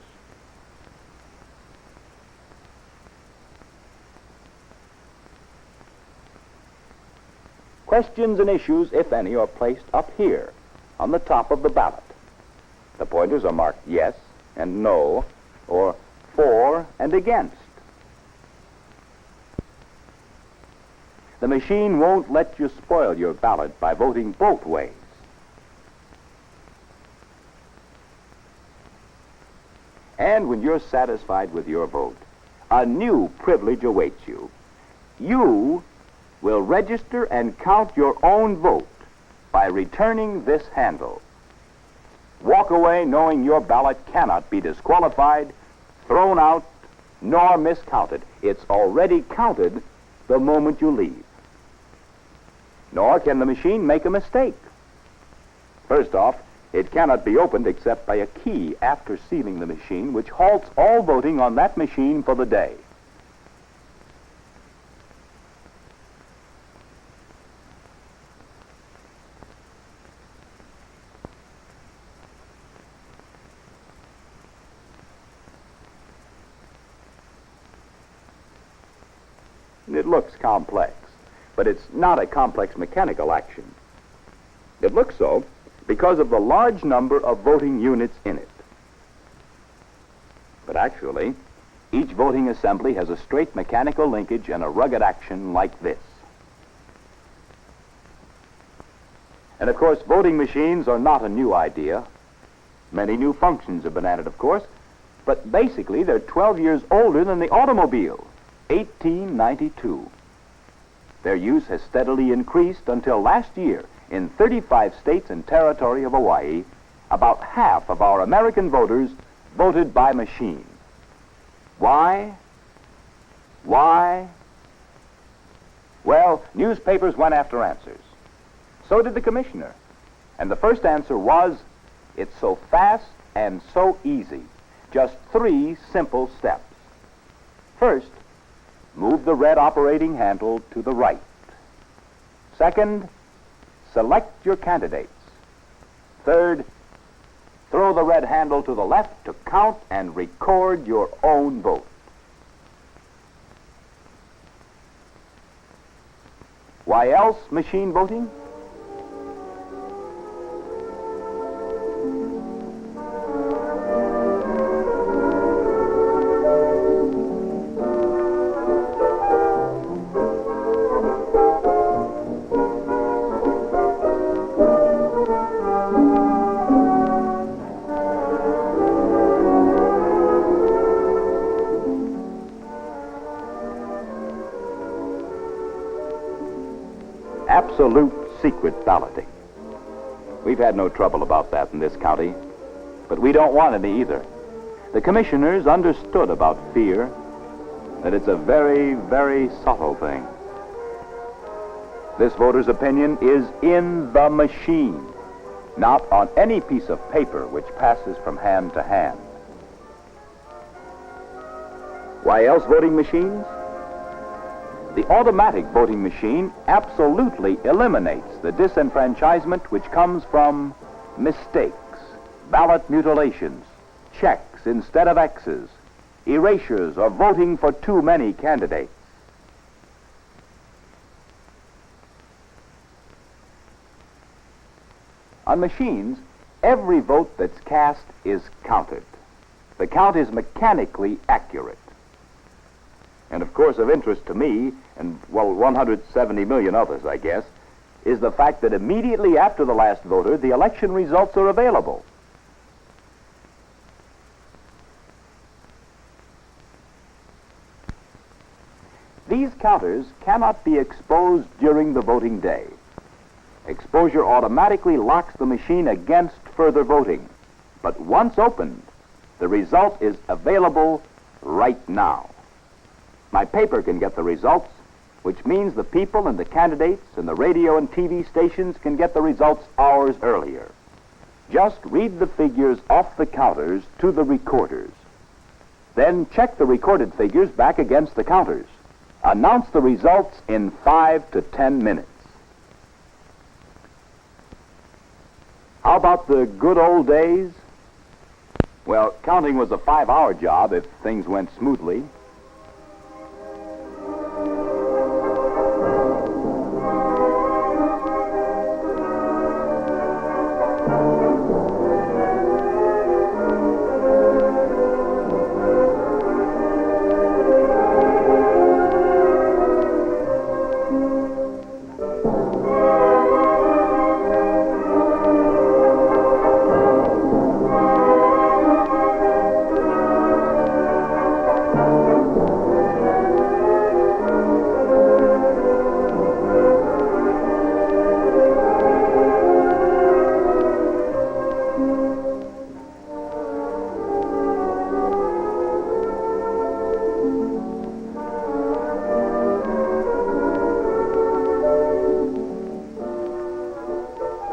Questions and issues, if any, are placed up here on the top of the ballot. The pointers are marked yes and no, or for and against. The machine won't let you spoil your ballot by voting both ways. And when you're satisfied with your vote, a new privilege awaits you. You will register and count your own vote by returning this handle. Walk away knowing your ballot cannot be disqualified, thrown out, nor miscounted. It's already counted the moment you leave. Nor can the machine make a mistake. First off, it cannot be opened except by a key after sealing the machine, which halts all voting on that machine for the day. It looks complex, but it's not a complex mechanical action. It looks so because of the large number of voting units in it. But actually, each voting assembly has a straight mechanical linkage and a rugged action like this. And of course, voting machines are not a new idea. Many new functions have been added, of course, but basically they're 12 years older than the automobile. 1892. Their use has steadily increased until last year, in 35 states and territory of Hawaii, about half of our American voters voted by machine. Why? Why? Well, newspapers went after answers. So did the commissioner. And the first answer was, it's so fast and so easy. Just 3 simple steps. First, move the red operating handle to the right. Second, select your candidates. Third, throw the red handle to the left to count and record your own vote. Why else machine voting? Absolute secret balloting. We've had no trouble about that in this county, but we don't want any either. The commissioners understood about fear, that it's a very, very subtle thing. This voter's opinion is in the machine, not on any piece of paper which passes from hand to hand. Why else voting machines? The automatic voting machine absolutely eliminates the disenfranchisement which comes from mistakes, ballot mutilations, checks instead of X's, erasures, or voting for too many candidates. On machines, every vote that's cast is counted. The count is mechanically accurate. And of course, of interest to me, and well, 170 million others, I guess, is the fact that immediately after the last voter, the election results are available. These counters cannot be exposed during the voting day. Exposure automatically locks the machine against further voting. But once opened, the result is available right now. My paper can get the results, which means the people and the candidates and the radio and TV stations can get the results hours earlier. Just read the figures off the counters to the recorders. Then check the recorded figures back against the counters. Announce the results in 5 to 10 minutes. How about the good old days? Well, counting was a 5-hour job if things went smoothly.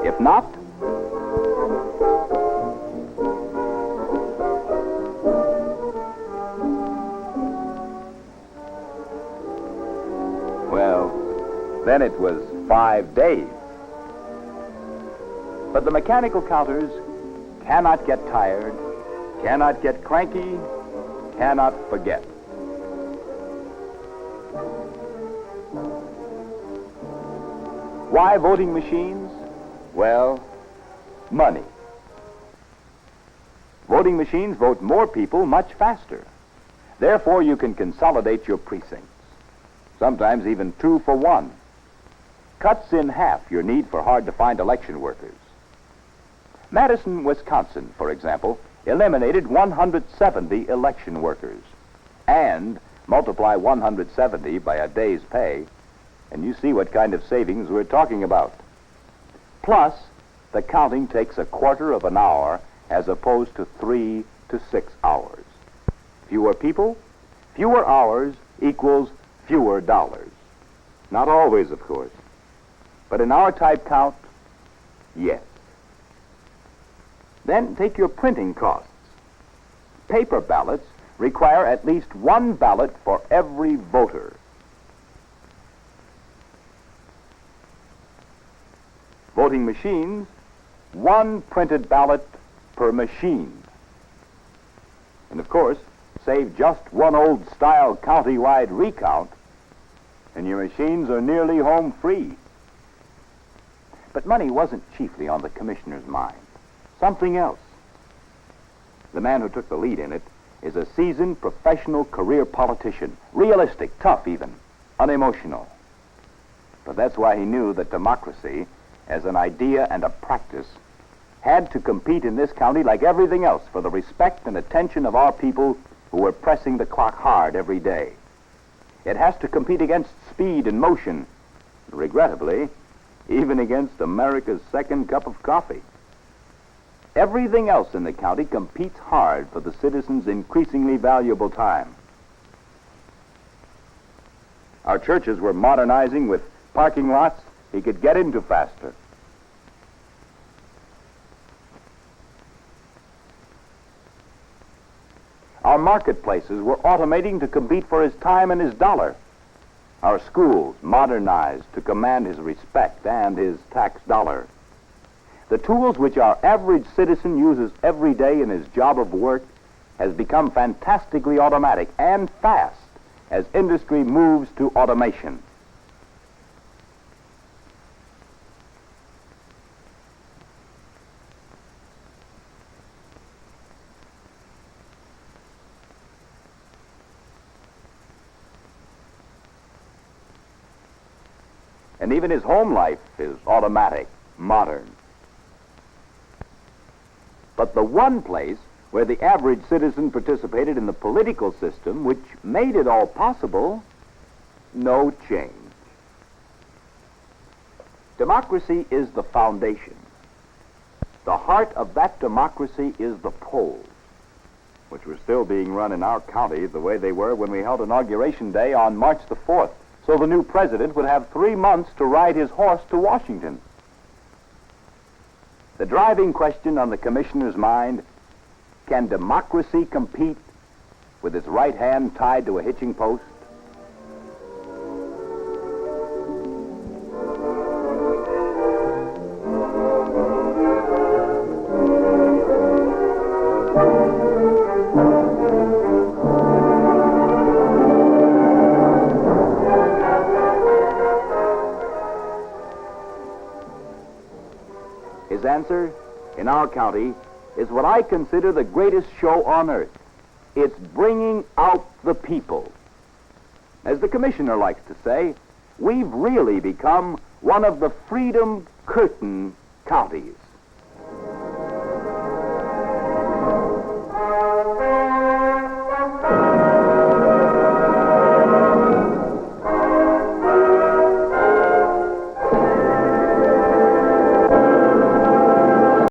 If not, well, then it was 5 days. But the mechanical counters cannot get tired, cannot get cranky, cannot forget. Why voting machines? Well, money. Voting machines vote more people much faster. Therefore, you can consolidate your precincts, sometimes even 2 for 1. Cuts in half your need for hard-to-find election workers. Madison, Wisconsin, for example, eliminated 170 election workers. And multiply 170 by a day's pay, and you see what kind of savings we're talking about. Plus, the counting takes a quarter of an hour as opposed to 3 to 6 hours. Fewer people, fewer hours equals fewer dollars. Not always, of course. But in our type count, yes. Then take your printing costs. Paper ballots require at least one ballot for every voter. Voting machines, one printed ballot per machine. And of course, save just one old-style county-wide recount, and your machines are nearly home free. But money wasn't chiefly on the commissioner's mind. Something else. The man who took the lead in it is a seasoned professional career politician, realistic, tough even, unemotional. But that's why he knew that democracy, as an idea and a practice, had to compete in this county like everything else for the respect and attention of our people who were pressing the clock hard every day. It has to compete against speed and motion, regrettably, even against America's second cup of coffee. Everything else in the county competes hard for the citizens' increasingly valuable time. Our churches were modernizing with parking lots he could get into faster. Our marketplaces were automating to compete for his time and his dollar. Our schools modernized to command his respect and his tax dollar. The tools which our average citizen uses every day in his job of work has become fantastically automatic and fast as industry moves to automation. And even his home life is automatic, modern. But the one place where the average citizen participated in the political system which made it all possible, no change. Democracy is the foundation. The heart of that democracy is the polls, which were still being run in our county the way they were when we held Inauguration Day on March the 4th. So the new president would have 3 months to ride his horse to Washington. The driving question on the commissioner's mind, can democracy compete with its right hand tied to a hitching post? His answer, in our county, is what I consider the greatest show on earth. It's bringing out the people. As the commissioner likes to say, we've really become one of the freedom curtain counties.